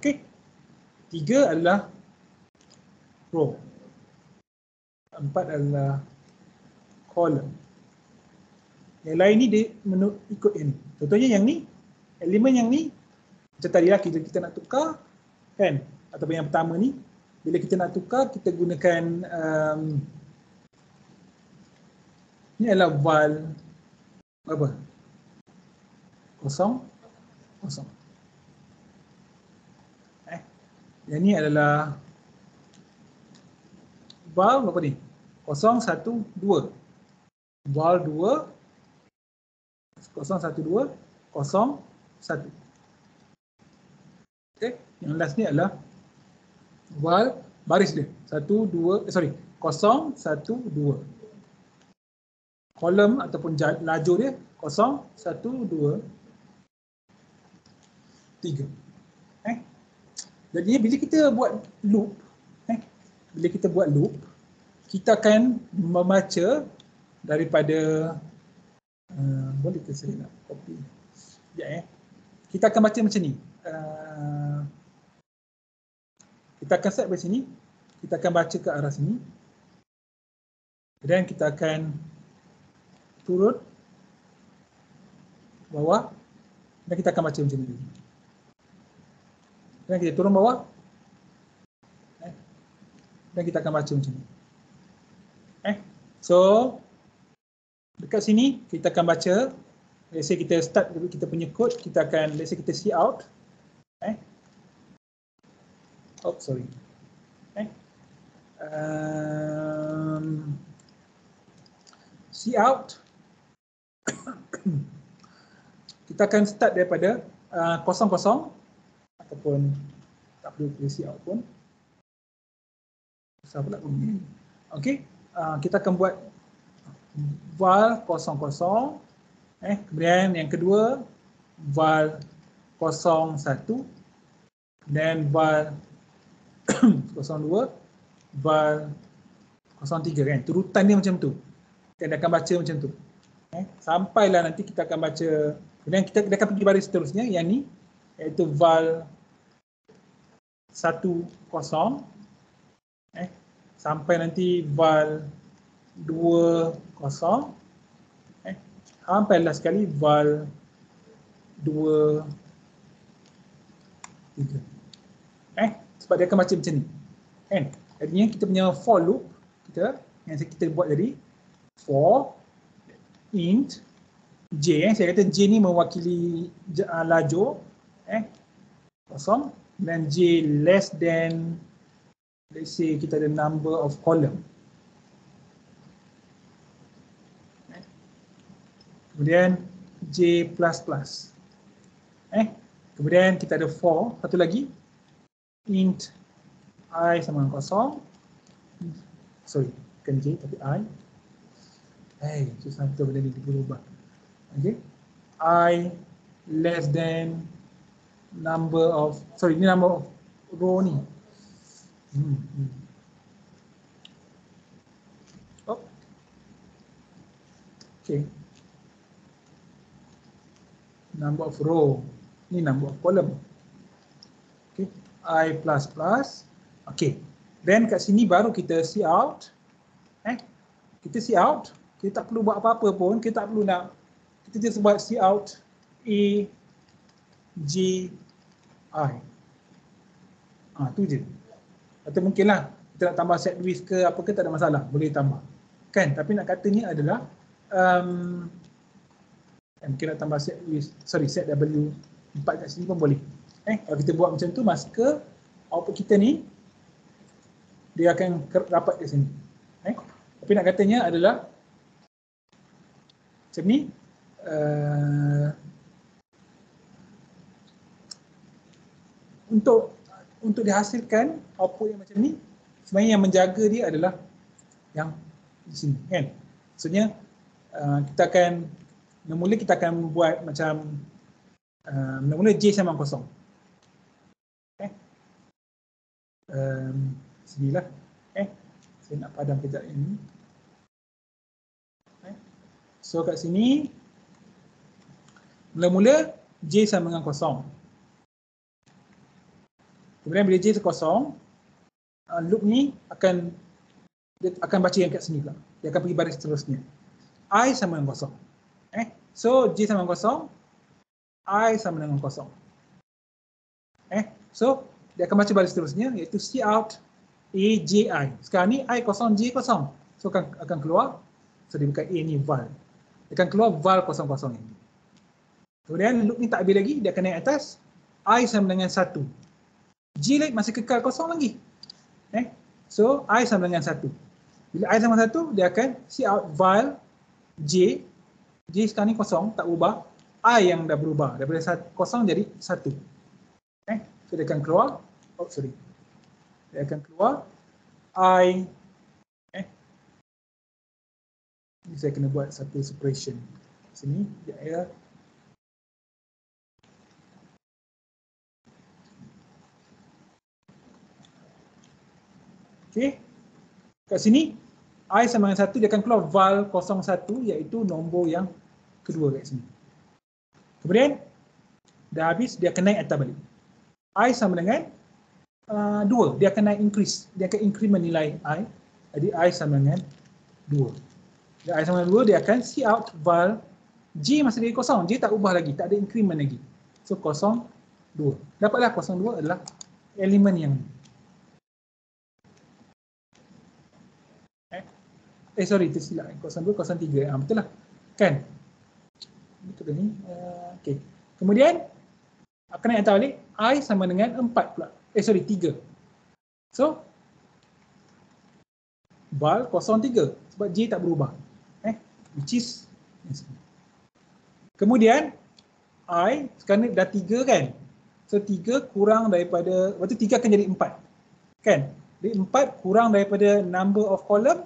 Okey. 3 adalah row. 4 adalah column. Yang lain ni dia ikut yang ni. Contohnya yang ni, elemen yang ni macam tadi lah kita nak tukar kan, ataupun yang pertama ni bila kita nak tukar kita gunakan ni adalah val apa? Kosong. Yang ni adalah val apa ni? 0 1 2. Val 2 0 1 2 0 1. Okey, yang last ni adalah val baris dia 1 2 0 1 2. Kolom ataupun lajur dia 0 1 2 3. Jadi bila kita buat loop, kita akan membaca daripada boleh ke saya nak copy? Sekejap kita akan baca macam ni. Kita akan set dari sini, kita akan baca ke arah sini. Dan kita akan turun bawah dan kita akan baca macam ni. Dan kita turun bawah dan kita akan baca macam ni. So dekat sini kita akan baca. Let's say kita start kita punya code, kita akan let's say kita see out. Sorry. See out. Kita akan start daripada 0 0 ataupun tak perlu see out pun. Susah pula bunyi. Okey, kita akan buat val 0 0. Kemudian yang kedua val 0 01, dan val 02, val 03 kan. Turutan dia macam tu. Kita akan baca macam tu. Sampailah nanti kita akan baca, kemudian kita akan pergi baris seterusnya yang ni, iaitu val 10, sampai nanti val 20, sampai last sekali val 23. Sebab dia akan baca macam ni. Kan? Jadinya kita punya for loop kita yang kita buat tadi, for int j, saya kata j ni mewakili lajur kosong, dan j less than, let's say kita ada number of column. Kemudian j plus plus. Kemudian kita ada for, satu lagi, int I sama dengan kosong. Sorry, bukan j tapi I. Susah betul benda ni berubah. Okay. I less than number of, sorry, ni number of row ni. Oh. Okay. Number of row. Ni number of column. Okay. I plus plus. Okay. Then kat sini baru kita see out. Kita see out. Kita tak perlu buat apa-apa pun. Kita tak perlu nak. Kita just buat see out A, J, I. Tu je. Atau mungkinlah kita nak tambah set width ke apa ke, tak ada masalah. Boleh tambah. Kan? Tapi nak katanya adalah mungkin nak tambah set width, sorry, set W4 kat sini pun boleh. Kalau kita buat macam tu, maka output kita ni dia akan rapat ke sini. Tapi nak katanya adalah macam ni. Untuk dihasilkan output yang macam ni, sebenarnya yang menjaga dia adalah yang di sini, kan? Maksudnya kita akan mula kita akan buat macam mula J sama kosong. Sinilah. Saya nak padam kejap ini. So kat sini mula-mula J sama dengan kosong. Kemudian bila J kosong, loop ni akan baca yang kat sini pula. Dia akan pergi baris seterusnya. I sama dengan kosong. So J sama dengan kosong, I sama dengan kosong. So dia akan baca baris seterusnya, iaitu C out A, J, I. Sekarang ni I kosong, J kosong. So akan keluar, so dia bukan A ni val. Dia akan keluar val kosong-kosong ini. Kemudian loop ni tak habis lagi, dia akan naik atas. I sama dengan 1. J masih kekal kosong lagi. So I sama dengan 1. Bila I sama 1, dia akan see out val J. J sekarang ni kosong, tak berubah. I yang dah berubah. Daripada kosong jadi 1. So dia akan keluar. Dia akan keluar I. Ini saya kena buat satu separation. Sini, dia okay. Kat sini, I sama dengan 1, dia akan keluar val 01, iaitu nombor yang kedua kat sini. Kemudian, dah habis, dia akan naik atas balik. I sama dengan 2, dia akan naik increase. Dia akan increment nilai I. Jadi, I sama dengan 2. Bila I sama dengan 2, dia akan see out val J masih dari kosong. J tak ubah lagi, tak ada increment lagi. So, 02. Dapatlah 02 adalah elemen yang sorry, tersilap. 02, 03. Betul lah. Kan? Betul ke ni? Okay. Kemudian, akan naik atas balik. I sama dengan 4 pula. 3. So, val 03. Sebab J tak berubah. Which is, kemudian, I sekarang dah 3 kan? So, 3 kurang daripada, waktu 3 akan jadi 4. Kan? Jadi 4 kurang daripada number of column,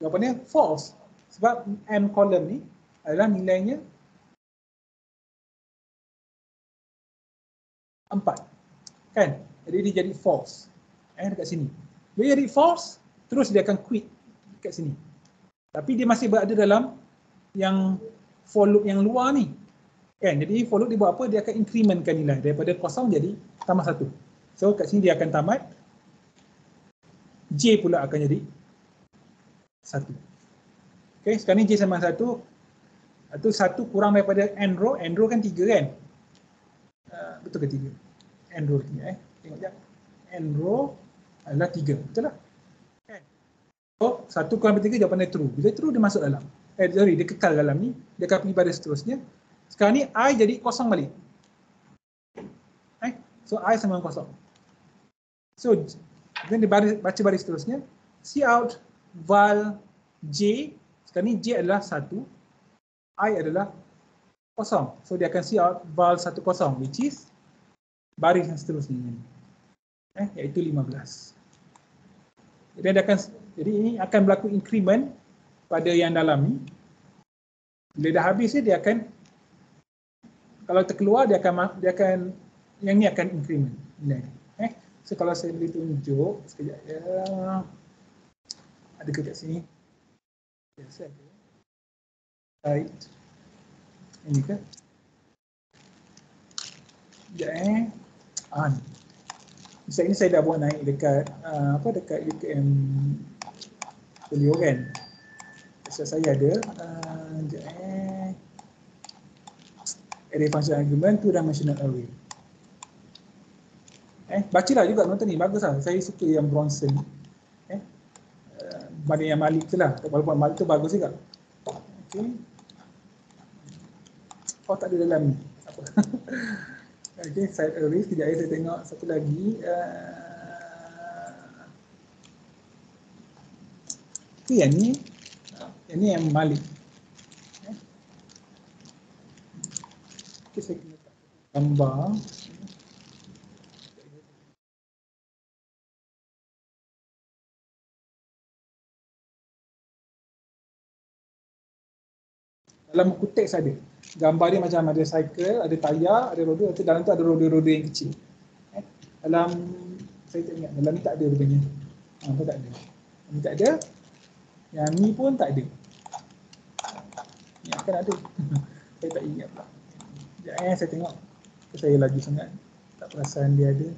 jawapannya false. Sebab M column ni adalah nilainya 4. Kan? Jadi dia jadi false. Dekat sini. Bila jadi false, terus dia akan quit dekat sini. Tapi dia masih berada dalam yang for loop yang luar ni. Kan? Jadi for loop dia buat apa? Dia akan incrementkan nilai daripada 0 jadi tambah 1. So kat sini dia akan tamat. J pula akan jadi 1. Okay, sekarang ni J sama 1. Itu 1 kurang daripada N row. N row kan 3 kan? Betul ke 3? N row 3 Tengok sekejap. N row adalah 3. Betul lah? Okay. So 1 kurang daripada 3 jawapan dia true. Bila true dia masuk dalam. Dia kekal dalam ni. Dia akan pergi pada seterusnya. Sekarang ni I jadi kosong balik. So I sama dengan kosong. So then dia baca baris seterusnya. Cout val J. Sekarang ni J adalah 1. I adalah kosong. So dia akan cout val 10 which is baris yang seterusnya. Iaitu 15. Jadi ini akan berlaku increment pada yang dalam ni. Bila dah habis dia akan, kalau terkeluar dia akan yang ni akan increment. So kalau saya boleh tunjuk sekejap ya. Ada ke kat sini? Biasa ada. Right. Ini ke? Sekejap Misalnya ini saya dah buat naik dekat dekat UKM Folio kan. So saya ada array function argument to dimensional array. Bacalah juga nota ni, bagus lah. Saya suka yang Bronson ni. Banding yang Malik tu lah. Walaupun Malik tu bagus juga. Okay. Oh tak ada dalam ni. Apa? Okay, side array. Sekejap saya tengok satu lagi. Okay, yang ni. Yang ni yang Malik. Okay, saya kena gambar. Dalam buku teks ada. Gambar dia macam ada cycle, ada tayar, ada roda, dalam tu ada roda-roda yang kecil. Dalam, saya tak ingat, dalam ni tak ada rupanya. Apa tak ada? Ini tak ada. Yang ni pun tak ada. Ni akan ada. Saya tak ingat pula. Sekejap saya tengok. Saya laju sangat. Tak perasan dia ada.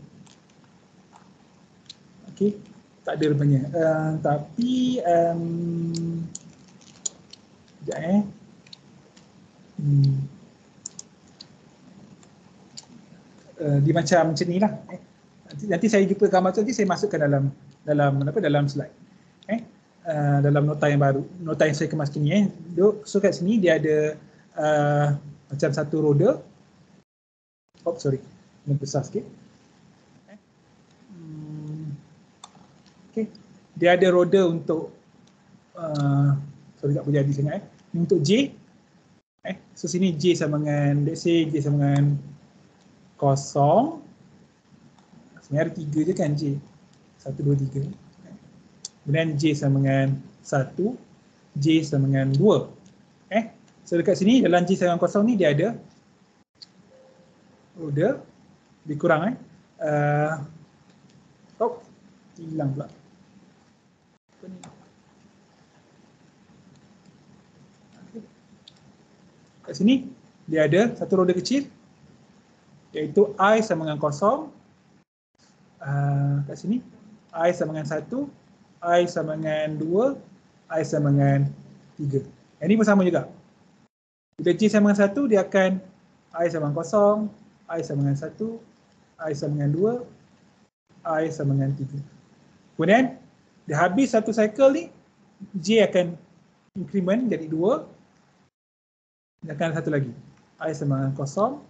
Okey. Tak ada rupanya. Tapi, sekejap dia macam ni lah. Nanti saya jumpa gambar tu, nanti saya masukkan dalam slide. Dalam nota yang baru, nota yang saya kemas kini. So kat sini dia ada macam satu roda. Ini besar sikit. Okay. Dia ada roda untuk tak boleh jadi sangat. Untuk J. So sini J sama dengan, let's say J sama dengan 0. Sebenarnya ada 3 je kan J. 1, 2, 3. Kemudian J sama dengan 1. J sama dengan 2. So dekat sini dalam J sama dengan 0 ni dia ada roda. Lebih kurang hilang pula. Apa ni? Kat sini dia ada satu roda kecil iaitu I sama dengan 0. Kat sini I sama dengan 1, I sama dengan 2, I sama dengan 3. Yang ni pun sama juga. Bila J sama dengan 1 dia akan I sama dengan 0, I sama dengan 1, I sama dengan 2, I sama dengan 3. Kemudian dia habis satu cycle ni, J akan increment jadi 2. Dia akan ada satu lagi. I sama dengan 0.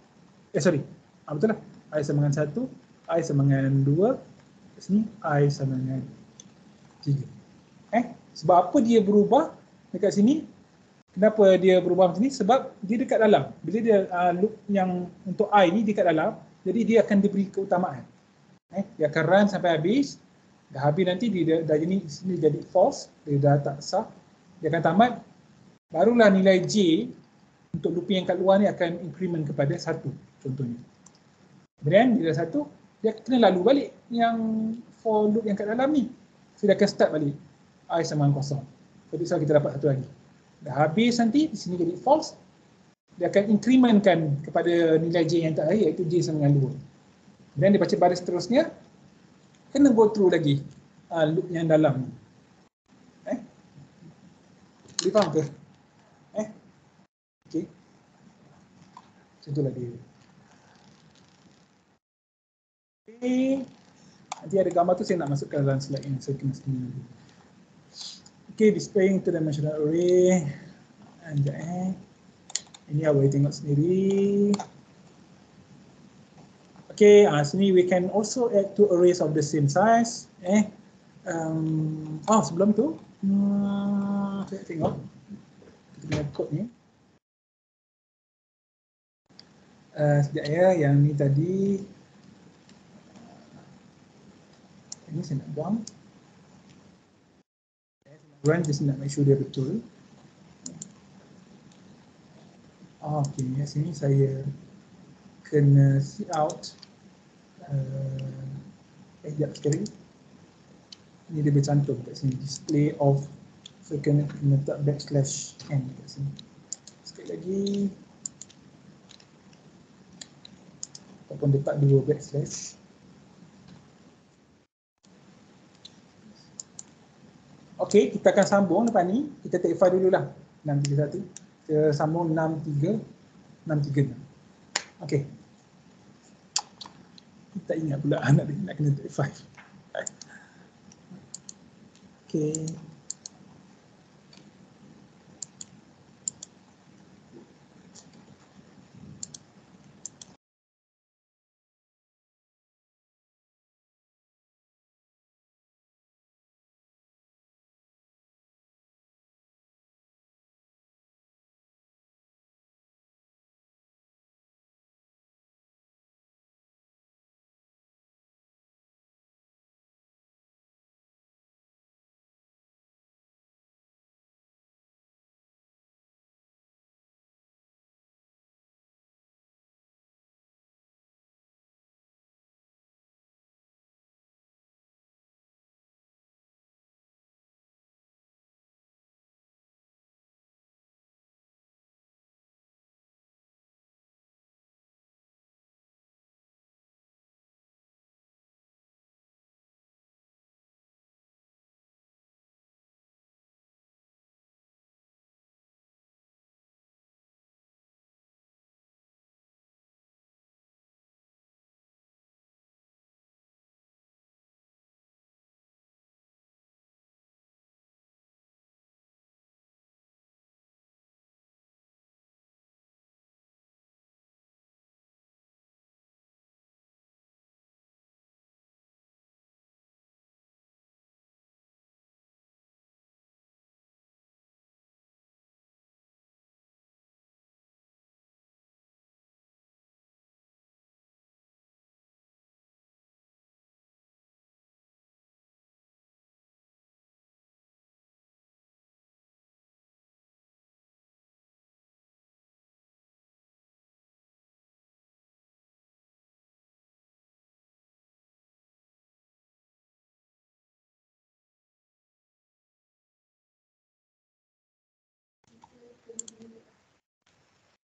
Betul lah. I sama dengan 1. I sama dengan 2. Kat sini, I sama dengan 3. Sebab apa dia berubah dekat sini? Kenapa dia berubah macam ni? Sebab dia dekat dalam. Bila dia loop yang untuk I ni dekat dalam, jadi dia akan diberi keutamaan. Dia akan run sampai habis. Dah habis nanti dia dah jadi false. Dia dah tak sah. Dia akan tamat. Barulah nilai J untuk looping yang kat luar ni akan increment kepada 1 contohnya. Kemudian bila satu, dia kena lalu balik yang for loop yang kat dalam ni. So dia akan start balik. I sama dengan kosong. So kita dapat satu lagi. Dah habis nanti, di sini jadi false. Dia akan incrementkan kepada nilai J yang tak iaitu J sama dengan 2. Kemudian dia baca baris seterusnya, kena go through lagi loop yang dalam ni. Boleh faham ke? Okay. Contohlah dia. Okay. Nanti ada gambar tu saya nak masukkan dalam slide yang saya kena sini nanti. Okay, displaying two-dimensional array. Anjay. Ini awak boleh tengok sendiri. Okay, sini we can also add two arrays of the same size. Sebelum tu, saya tengok. Kita punya code ni. Sekejap ya, yang ni tadi. Ini saya nak buang. Run, just nak make sure dia betul. Okay, sini saya kena see out. Sekejap sekali. Ini dia bercantum kat sini, display of. So kena letak backslash n kat sini. Sekali lagi. Ataupun letak dua backslash. Okey, kita akan sambung lepas ni. Kita take file dululah. 631. Kita sambung 636. Okey. Kita ingat pula nak kena take file. Okey.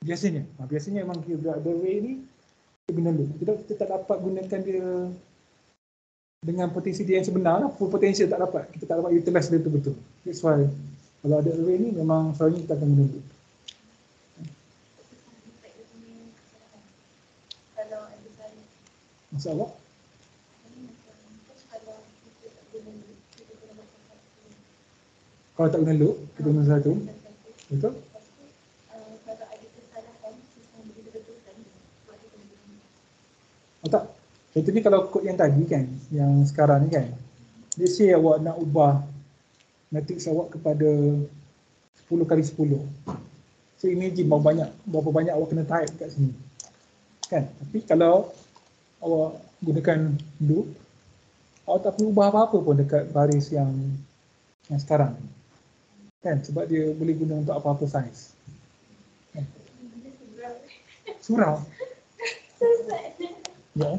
Biasanya memang kita ada array ni kita guna loop. Kita tak dapat gunakan dia dengan potensi dia yang sebenar lah. Full potential tak dapat. Kita tak dapat utilize dia betul-betul. That's why kalau ada array ni memang selalunya kita akan guna loop. Masalah? Kalau tak guna loop, kita guna satu. Betul? Tak. Contohnya kalau kod yang tadi kan, yang sekarang ni kan, dia say awak nak ubah matrix awak kepada 10 kali 10. So imagine berapa banyak awak kena type kat sini. Kan? Tapi kalau awak gunakan loop, awak tak perlu ubah apa-apa pun dekat baris yang sekarang. Kan? Sebab dia boleh guna untuk apa-apa saiz. Kan? Surau. Ya.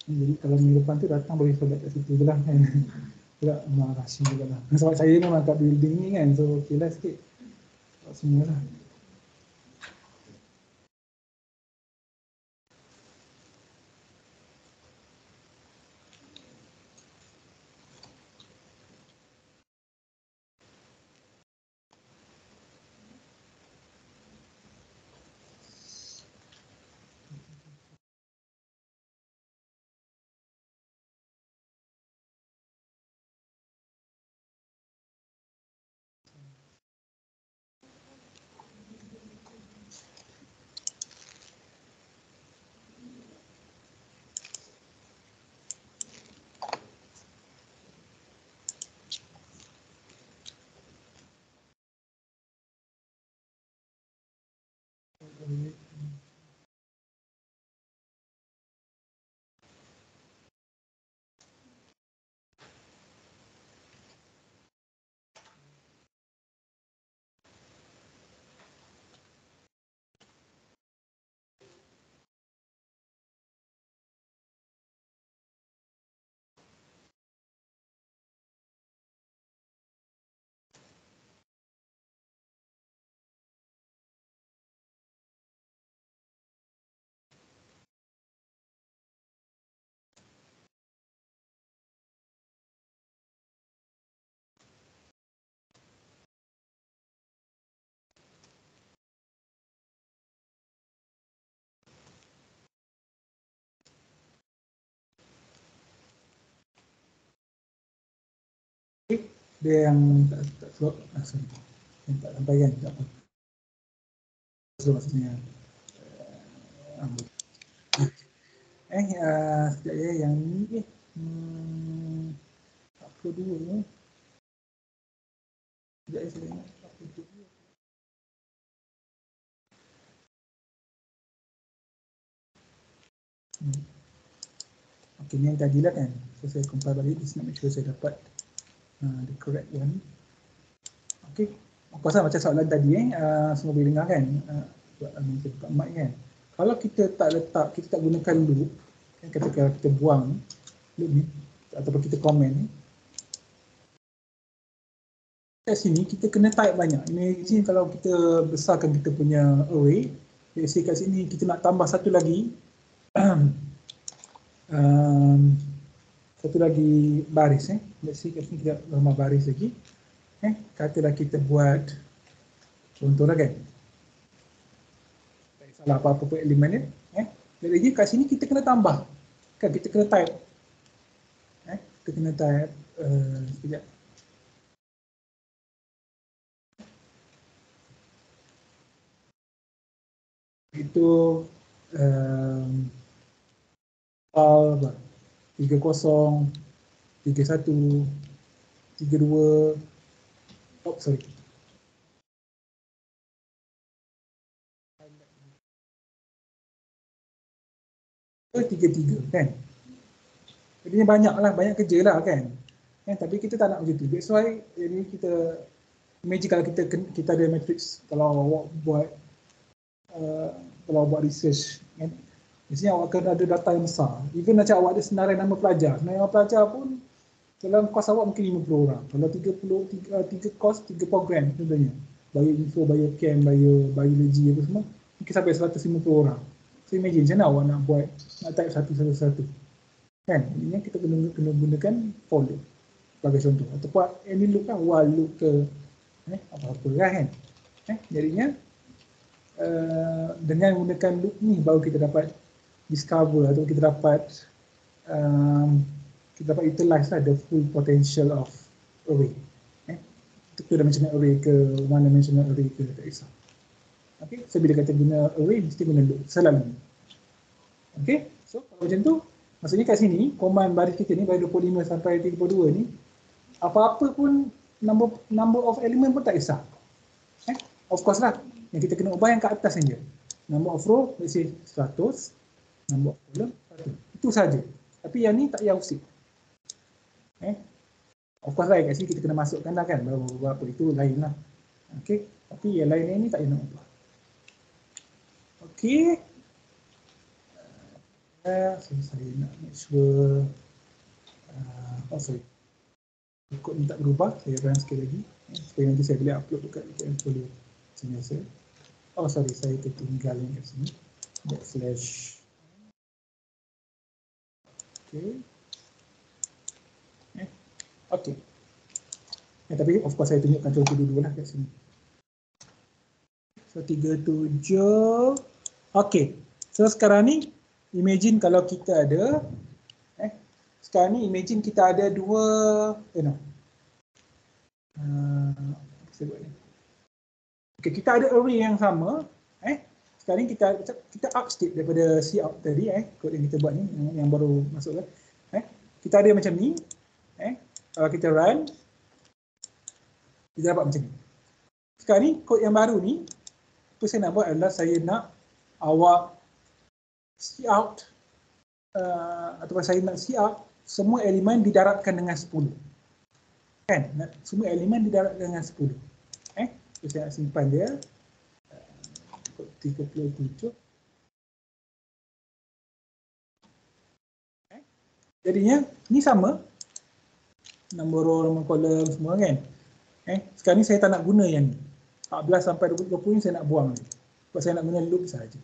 Jadi kalau minggu depan tu datang boleh solat kat situ je lah kan. Tak rahsia juga lah. Sebab saya memang kat building ni kan, so okey lah sikit. Semua lah. Dia yang tak slot, sorry, yang tak sampaikan, tak apa. So maksudnya, sekejap ya, yang ni apa dua ni? Sekejap ya, saya ingat apa dua. Okay, ni yang tadi lah kan. So saya compile balik, just nak make sure saya dapat the correct one. Okay, of course lah macam soalan tadi semua boleh dengar kan. Buat saya buka mic kan. Kalau kita tak letak, kita tak gunakan loop, Ketika kita buang loop ni ataupun kita komen ni, kat sini kita kena type banyak. Imagine kalau kita besarkan kita punya array, let's say kat sini kita nak tambah satu lagi satu lagi baris, let's say kat sini kita tambah baris lagi, katalah kita buat contoh lah kan, tak salah apa-apa pun elemen ni, jadi kat sini kita kena tambah kan, kita kena type, kita kena type sekejap. Itu file apa? 30, 31, 32, oh sorry. Tiga kan. Jadinya banyak kerja lah kan. Tapi kita tak nak macam tu. That's why ini kita imagine kalau kita ada matrix, kalau awak buat research kan. Biasanya awak akan ada data yang besar. Even macam awak ada senarai nama pelajar. Senarai nama pelajar pun dalam kos awak mungkin 50 orang. Kalau 3 kos, 3 program contohnya. Bioinfo, biochem, biologi apa semua, mungkin sampai 150 orang. So imagine macam mana awak nak buat, nak type satu-satu. Kan? Ini kita kena gunakan for loop sebagai contoh. Ataupun any loop kan, while loop ke apa-apa kan. Jadinya dengan menggunakan loop ni baru kita dapat discover atau kita dapat utilize lah the full potential of array. Two-dimensional array ke one-dimensional array ke, tak kisah. Okay, so bila kata guna array mesti guna loop selalu. Okay, so kalau macam tu maksudnya kat sini command baris kita ni baris 25 sampai 32 ni apa-apa pun number of element pun tak kisah. Of course lah, yang kita kena ubah yang kat atas saja. Number of row, let's say 100, number of column 100. Itu saja. Tapi yang ni tak payah usik. Of course lah, kat sini kita kena masukkan lah kan, berapa itu lain lah. Okay, tapi yang lain ni tak payah nak ubah. Okay. Saya nak make sure, sorry. Kod ni tak berubah, saya run sekali lagi. Supaya nanti saya boleh upload dekat portfolio macam biasa. Oh sorry, saya tertinggal yang kat sini. Backslash. Okay. Okay. Tapi of course saya tunjukkan contoh dulu lah kat sini. So 37. Okay. So sekarang ni imagine kalau kita ada sekarang ni imagine kita ada dua saya buat ni. Okay, kita ada array yang sama. Sekarang ni kita up state daripada cout tadi, kod yang kita buat ni yang baru masuk kan. Kita ada macam ni. Kalau kita run, kita dapat macam ni. Sekarang ni kod yang baru ni, apa saya nak buat adalah saya nak awak cout ataupun saya nak cout semua elemen didarabkan dengan 10. Kan? Semua elemen didarabkan dengan 10. So, saya nak simpan dia. Kod 37. Jadinya, ni sama. Nombor row, nombor kolom semua kan. Sekarang ni saya tak nak guna yang ni. 14 sampai 20 ni saya nak buang ni. Sebab saya nak guna loop sahaja.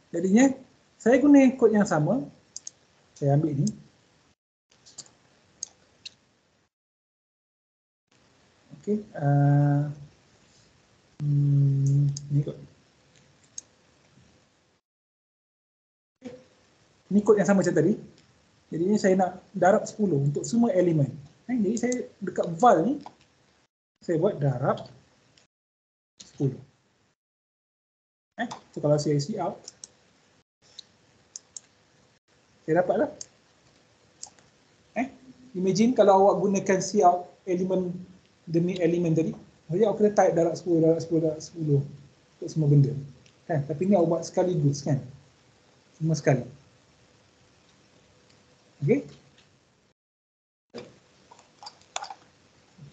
Jadinya, saya guna kod yang sama. Saya ambil ni. Okay. Ni kod. Ni kod yang sama macam tadi. Jadi ni saya nak darab 10 untuk semua elemen. Jadi saya dekat val ni, saya buat darab 10. So kalau saya cout, saya dapat lah. Imagine kalau awak gunakan cout elemen demi elemen tadi, jadi awak kena type darab 10, darab 10, darab 10 untuk semua benda. Tapi ni awak buat sekaligus kan. Semua sekali. Okay.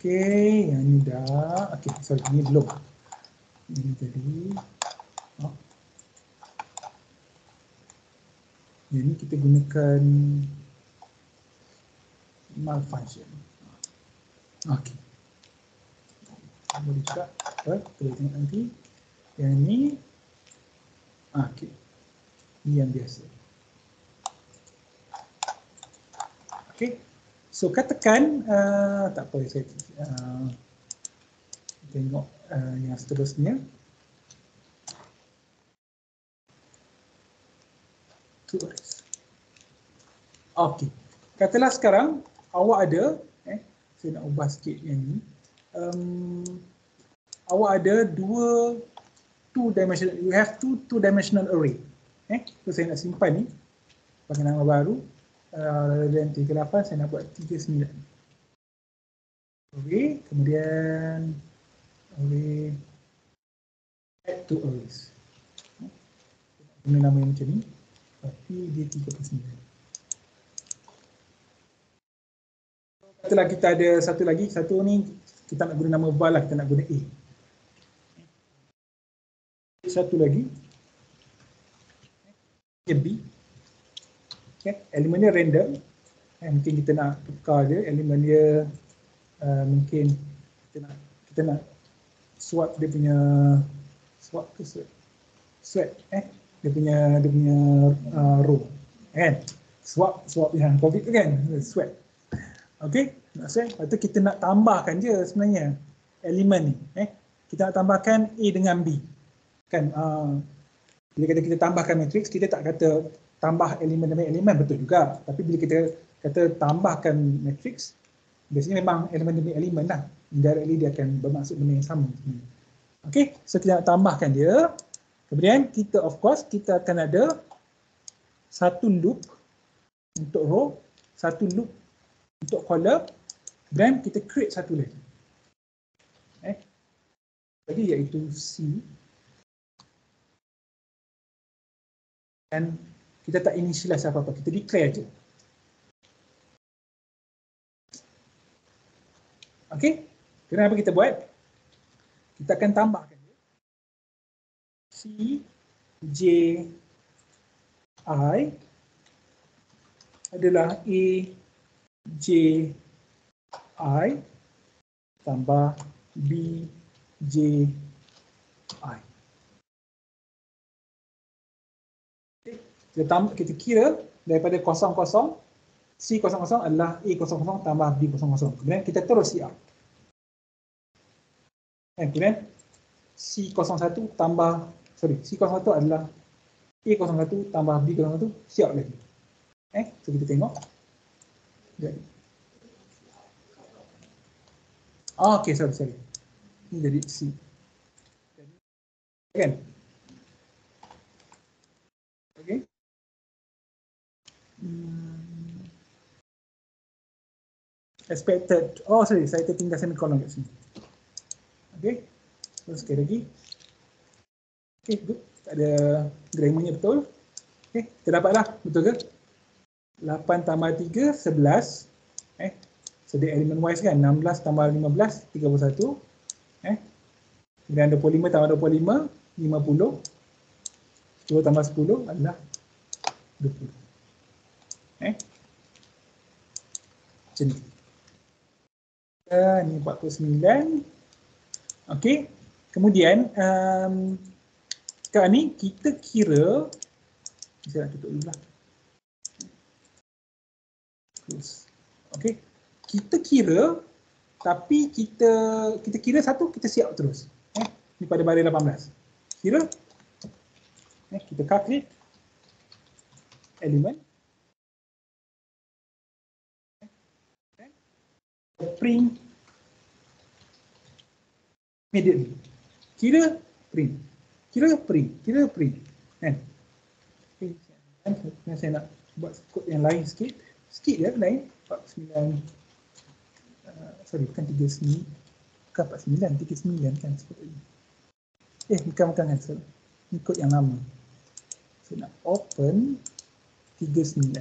Okay, yang ni dah. Okay, sorry, ni belum. Ini tadi. Yang ni kita gunakan malfunction. Okey. Boleh juga apa? Kita tengok nanti. Yang ni okey. Ini yang biasa. Okey. So katakan tak apa saya tengok yang seterusnya. Okey. Katalah sekarang awak ada saya nak ubah sikit yang ni. Awak ada two-dimensional, you have two-dimensional array. So saya nak simpan ni bagi nama baru. Dan 38 saya nak buat 39. Array, kemudian array add to arrays. Guna nama yang macam ni, tapi dia 39. Katalah kita ada satu lagi, satu ni kita nak guna nama val lah, kita nak guna A. Satu lagi, B. Okay. Elemen dia random. Mungkin kita nak tukar dia, elemen dia mungkin kita nak swap dia punya swap dia punya row kan, swap yang COVID tu kan, swap. Okey, maksudnya lepas tu kita nak tambahkan je sebenarnya elemen ni, kita nak tambahkan A dengan B kan. Bila kita tambahkan matrix, kita tak kata tambah elemen demi elemen, betul juga, tapi bila kita kata tambahkan matrix, biasanya memang elemen demi elemen lah, indirectly dia akan bermaksud benda yang sama. Okey, so kita nak tambahkan dia. Kemudian kita of course kita akan ada satu loop untuk row, satu loop untuk column, dan kita create satu lagi. Jadi iaitu C. Dan kita tak initialize apa-apa, kita declare je. Okey, kenapa kita buat? Kita akan tambahkan dia. C, J, I adalah A, J, I tambah B, J, I. Kita kira daripada 00, C00 adalah A00 tambah B00. Kemudian kita terus siap. Kemudian C01 tambah, C01 adalah A01 tambah B01, siap lagi. So kita tengok. Jadi. Okey, sorry. Ini jadi C. Kan? Okey. Expected. Saya tertinggal semicolon kat sini. Okey. Terus sekali lagi. Okey, good. Tak ada grammarnya betul. Okey, kita dapatlah. Betul ke? 8 tambah 3, 11. So dia elemen wise kan. 16 tambah 15, 31. Kemudian 25 tambah 25, 50. 10 tambah 10 adalah 20. Macam ni. Ini 49. Okey. Kemudian sekarang ni kita kira, saya nak tutup dulu lah. Okey. Kita kira, tapi kita kira satu, kita siap terus. Ni pada baris 18. Kira. Kita calculate elemen. Print immediately. Kira print. Kan? Saya nak buat kod yang lain sikit. Sikit je lain. 49. Bukan 39. Bukan 49, 39 kan sepatutnya. Bukan kan. Ini kod yang lama. Saya nak open 39.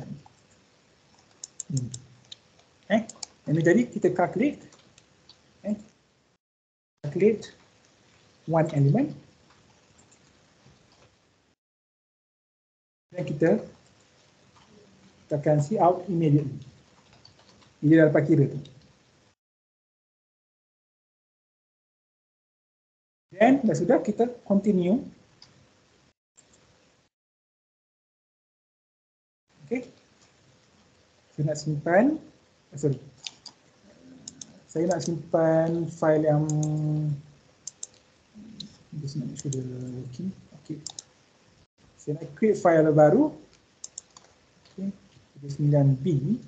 Ini jadi kita calculate. Calculate one element. Dan kita tekan see out immediately. Dia dah dapat kira tu. Then dah sudah, kita continue. Okay. Saya nak simpan, sorry. Saya nak simpan file yang just make sure dia working. Okay. Saya nak create file baru. Okay. 9B.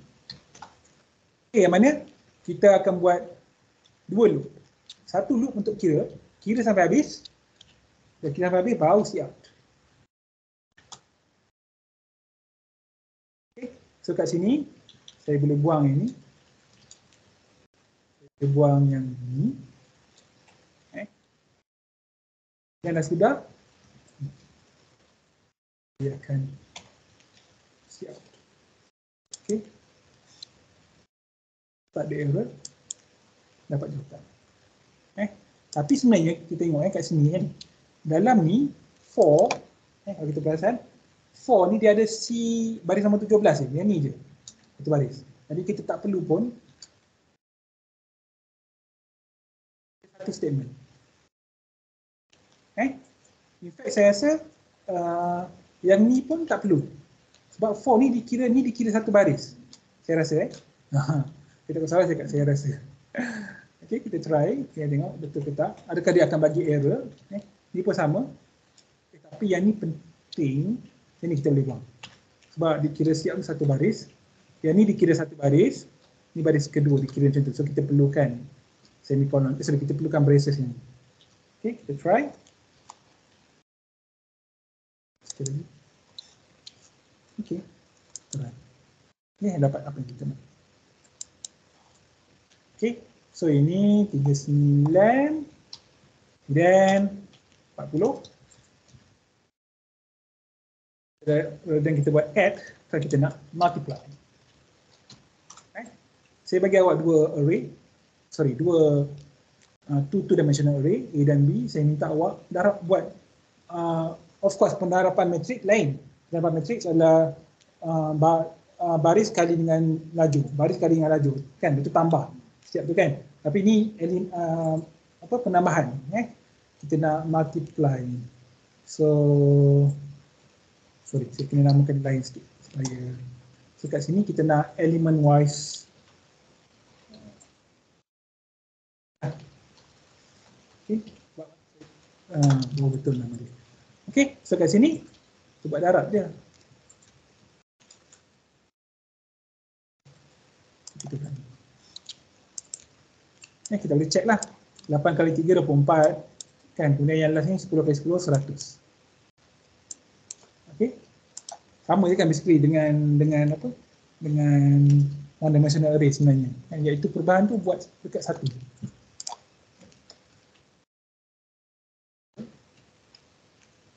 Okay, yang mana kita akan buat dua loop. Satu loop untuk kira sampai habis. Dan kira sampai habis baru see out. Okay. So kat sini saya boleh buang ini. Saya buang yang ini. Dan dah sudah, dia akan see out. Okay. Tak ada error. Dapat jawapan. Tapi sebenarnya kita tengok kat sini kan. Dalam ni for, kalau kita perasan, for ni dia ada C baris nombor 17 je. Yang ni je. Satu baris. Jadi kita tak perlu pun satu statement. In fact saya rasa yang ni pun tak perlu. Sebab for ni dikira satu baris. Saya rasa kita tak salah cakap saya rasa. Okay, kita try, kita tengok betul ke tak. Adakah dia akan bagi error? Ni pun sama. Tapi yang ni penting, yang ni kita boleh buang. Sebab dikira siap satu baris. Yang ni dikira satu baris. Ni baris kedua dikira macam tu. So kita perlukan semicolon. Sorry, kita perlukan braces ni. Okay, kita try. Sekali lagi. Okay, try. Ni dapat apa yang kita nak. Okay. So ini 39, kemudian 40. Dan kita buat add, kalau kita nak multiply. Saya bagi awak dua two-dimensional array, A dan B. Saya minta awak buat, of course, pendarapan matrik lain. Pendarapan matrik adalah baris kali dengan laju. Baris kali dengan laju, kan? Itu tambah. Setiap tu kan. Tapi ni penambahan. Kita nak multiply. So, sorry, saya kena namakan lain sikit. So kat sini kita nak element wise. Okay. Betul nama dia. Okay, so kat sini kita buat darab dia. Kita kan. Kita boleh check lah. 8 kali 3, 24. Kan, kemudian yang last ni 10 kali 10, 100. Okay. Sama je kan basically dengan apa? Dengan one-dimensional array sebenarnya. Iaitu perubahan tu buat dekat satu.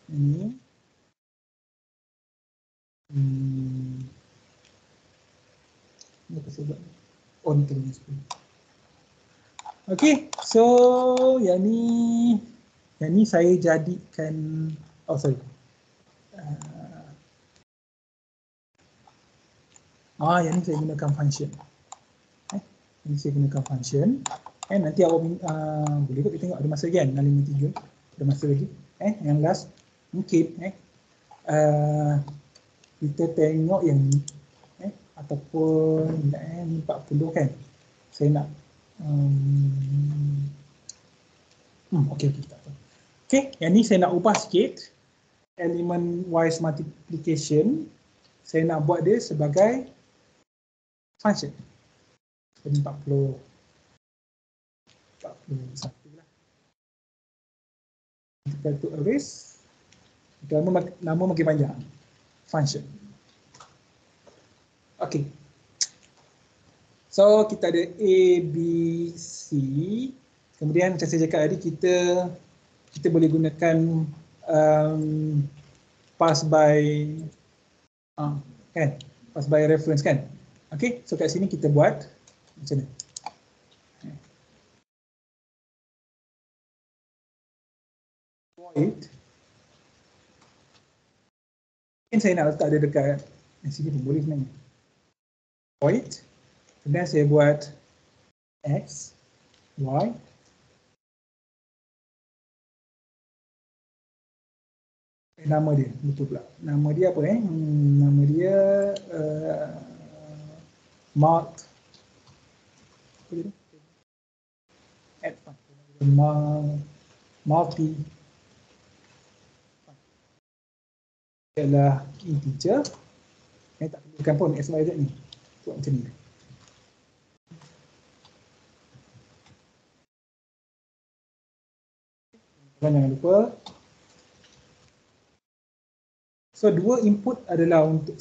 Ini. Ini apa saya buat? Oh, ni kena masuk. Okay, so yang ni saya jadikan, yang ni saya gunakan function. Ini saya gunakan function. Nanti awak boleh kot kita tengok ada masa kan, 53 ada masa lagi. Yang last mungkin kita tengok yang ni ataupun 40 kan. Saya nak okey, tak apa. Okey, yang ni saya nak ubah sikit. Element wise multiplication saya nak buat dia sebagai function. Jadi 41 lah. Kita tu erase. Nama makin panjang. Function. Okey. So kita ada A, B, C. Kemudian macam saya cakap tadi, kita boleh gunakan pass by kan, pass by reference kan. Okey, so kat sini kita buat macam ni. Void. Mungkin saya nak letak dia dekat sini pun boleh sebenarnya. void, kemudian saya buat x, y, nama dia, betul pula. Nama dia apa nama dia mark add multi adalah integer. Tak perlukan pun x, y, z ni. Buat macam ni. Jangan lupa. So dua input adalah untuk,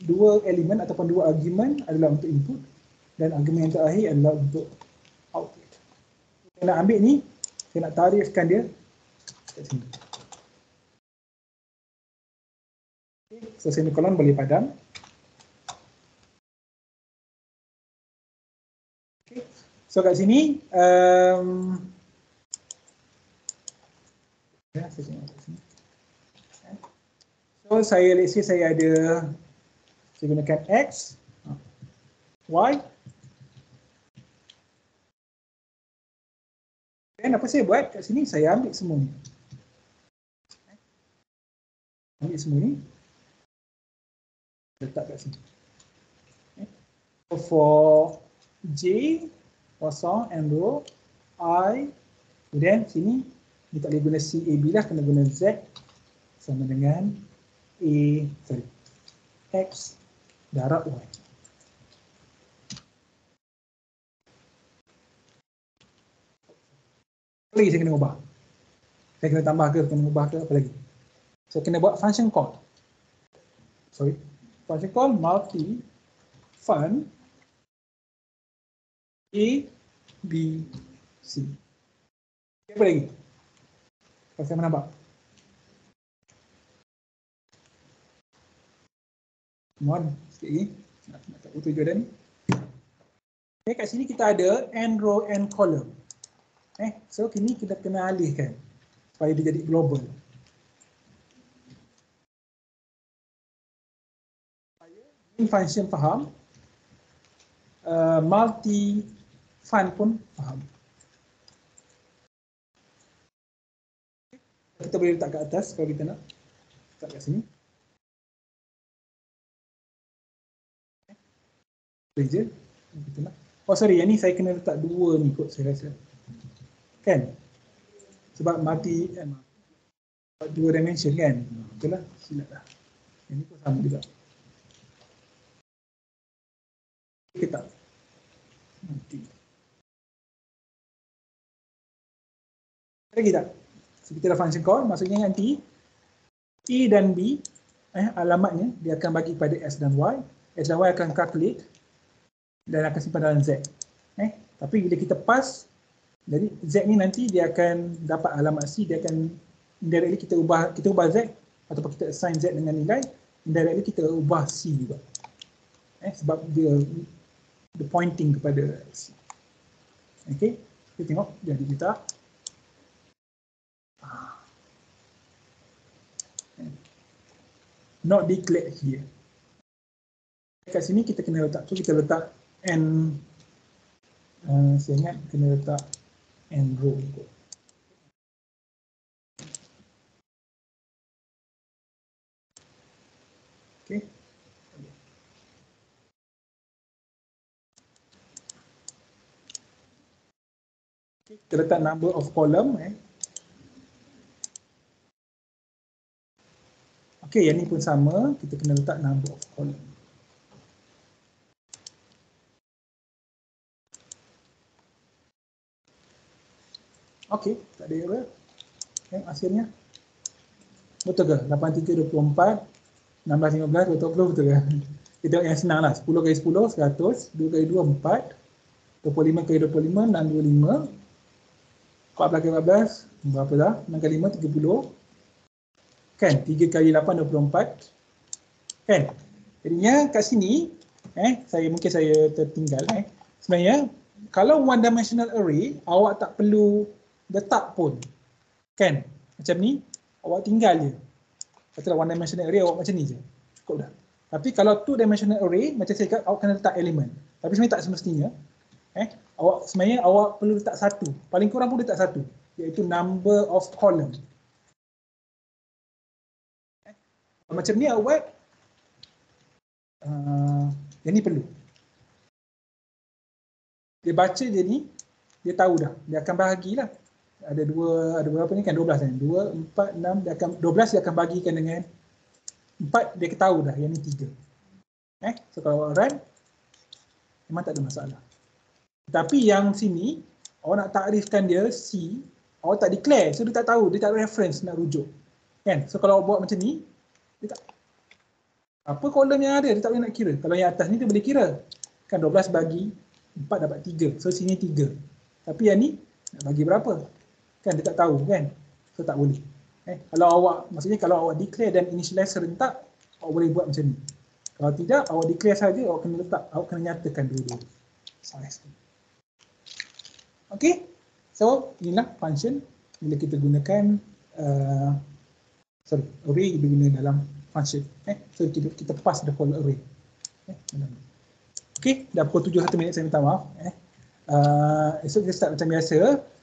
dua elemen ataupun dua argument adalah untuk input dan argument yang terakhir adalah untuk output. Saya nak ambil ni, saya nak tarifkan dia kat sini. So semikolon boleh padam. Okay. So kat sini saya tengok kat sini. So let's say saya ada, saya gunakan x, y, dan apa saya buat kat sini, saya ambil semua ni. Ambil semua ni, letak kat sini. So for j, kosong, and row, I, kemudian sini, ni tak boleh guna C, A, B lah, kena guna Z, sama dengan x darab y. Apa lagi saya kena ubah? Saya kena tambah ke, kena ubah ke, apa lagi? Saya kena buat function call. Function call multi fun A, B, C. Apa lagi? Kalau saya menambah. Mohon sikit lagi. Nak tahu tujuan dia ni. Okay, kat sini kita ada n row, n column. So kini kita kena alihkan supaya dia jadi global. Ini function faham. Multi fun pun faham. Kita boleh letak kat atas kalau kita nak. Letak kat sini. Boleh je. Kita nak. Oh sorry, yang ni saya kena letak dua ni kot saya rasa. Kan? Sebab multi, dua dimension kan? Betul lah, silap lah. Yang ni pun sama juga. Kita multi. Lagi tak? So, kita dah function call, maksudnya nanti A dan B, alamatnya dia akan bagi kepada S dan Y. S dan Y akan calculate dan akan simpan dalam Z. Tapi bila kita pass, jadi Z ni nanti dia akan dapat alamat C, dia akan indirectly kita ubah Z ataupun kita assign Z dengan nilai, indirectly kita ubah C juga. Sebab dia pointing kepada C. Okay, kita tengok jadi kita not declared here. Kat sini kita kena letak tu, kita letak n, saya ingat kena letak n row. Okay. Kita letak number of column. Okay, yang ni pun sama, kita kena letak number of column. Okay, tak ada error. Hasilnya. Betul ke? 83, 24, 16, 15, 20, betul ke? Kita tengok yang senang lah. 10 kali 10, 100. 2 kali 2, 4. 25 kali 25, 625. 14 kali 14, berapa dah? 6 kali 5, 30. Kan? 3 kali 8, 24. Kan? Jadinya kat sini, mungkin saya tertinggal. Sebenarnya, kalau one dimensional array, awak tak perlu letak pun. Kan? Macam ni, awak tinggal je. Katalah one dimensional array, awak macam ni je. Cukup dah. Tapi kalau two dimensional array, macam saya kata, awak kena letak elemen. Tapi sebenarnya tak semestinya. Sebenarnya awak perlu letak satu. Paling kurang pun letak satu. Iaitu number of column. Macam ni awak buat, yang ni perlu. Dia baca dia ni, dia tahu dah. Dia akan bahagilah. Ada berapa ni kan? 12 kan? 2, 4, 6, 12 dia akan bagikan dengan 4, dia tahu dah yang ni 3. So kalau awak run, memang tak ada masalah. Tapi yang sini, awak nak takrifkan dia C, awak tak declare, so dia tak tahu, dia tak reference nak rujuk. Kan? So kalau awak buat macam ni, dia tak, apa kolom yang ada, dia tak boleh nak kira. Kalau yang atas ni dia boleh kira. Kan 12 bagi 4 dapat 3, so sini 3. Tapi yang ni, nak bagi berapa? Kan dia tak tahu kan? So tak boleh. Kalau awak, maksudnya kalau awak declare dan initialize serentak, awak boleh buat macam ni. Kalau tidak, awak declare saja, awak kena letak, awak kena nyatakan dulu. Size. Okay, so inilah function bila kita gunakan array diguna dalam function. So kita pass the whole array. Okay, dah pukul 7 1 minit, saya minta maaf. Esok kita start macam biasa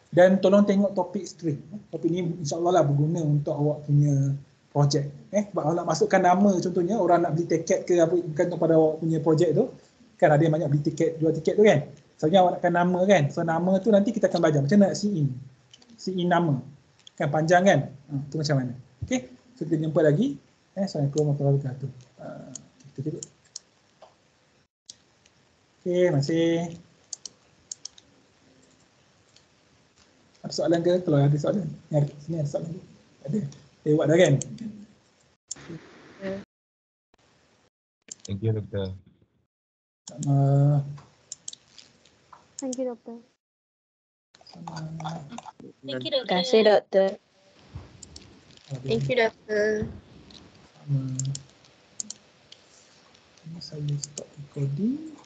dan tolong tengok topik string. Topik ni insyaAllah lah berguna untuk awak punya projek. Sebab awak nak masukkan nama contohnya, orang nak beli tiket ke apa, bergantung pada awak punya projek tu. Kan ada yang banyak beli tiket, jual tiket tu kan. Sebenarnya awak nakkan nama kan. So nama tu nanti kita akan belajar macam nak sign. Sign nama. Kan panjang kan. Tu macam mana. Okay. So kita jumpa lagi. Assalamualaikum warahmatullahi wabarakatuh. Kita tutup. Okay, masih. Ada soalan ke? Kalau ada soalan. Sini ada soalan. Ada. Buat dah kan? Thank you, Doktor. Thank you, Doktor. Thank you, Doktor. Terima kasih, Doktor. Thank you, Doktor. Ini saya stop recording.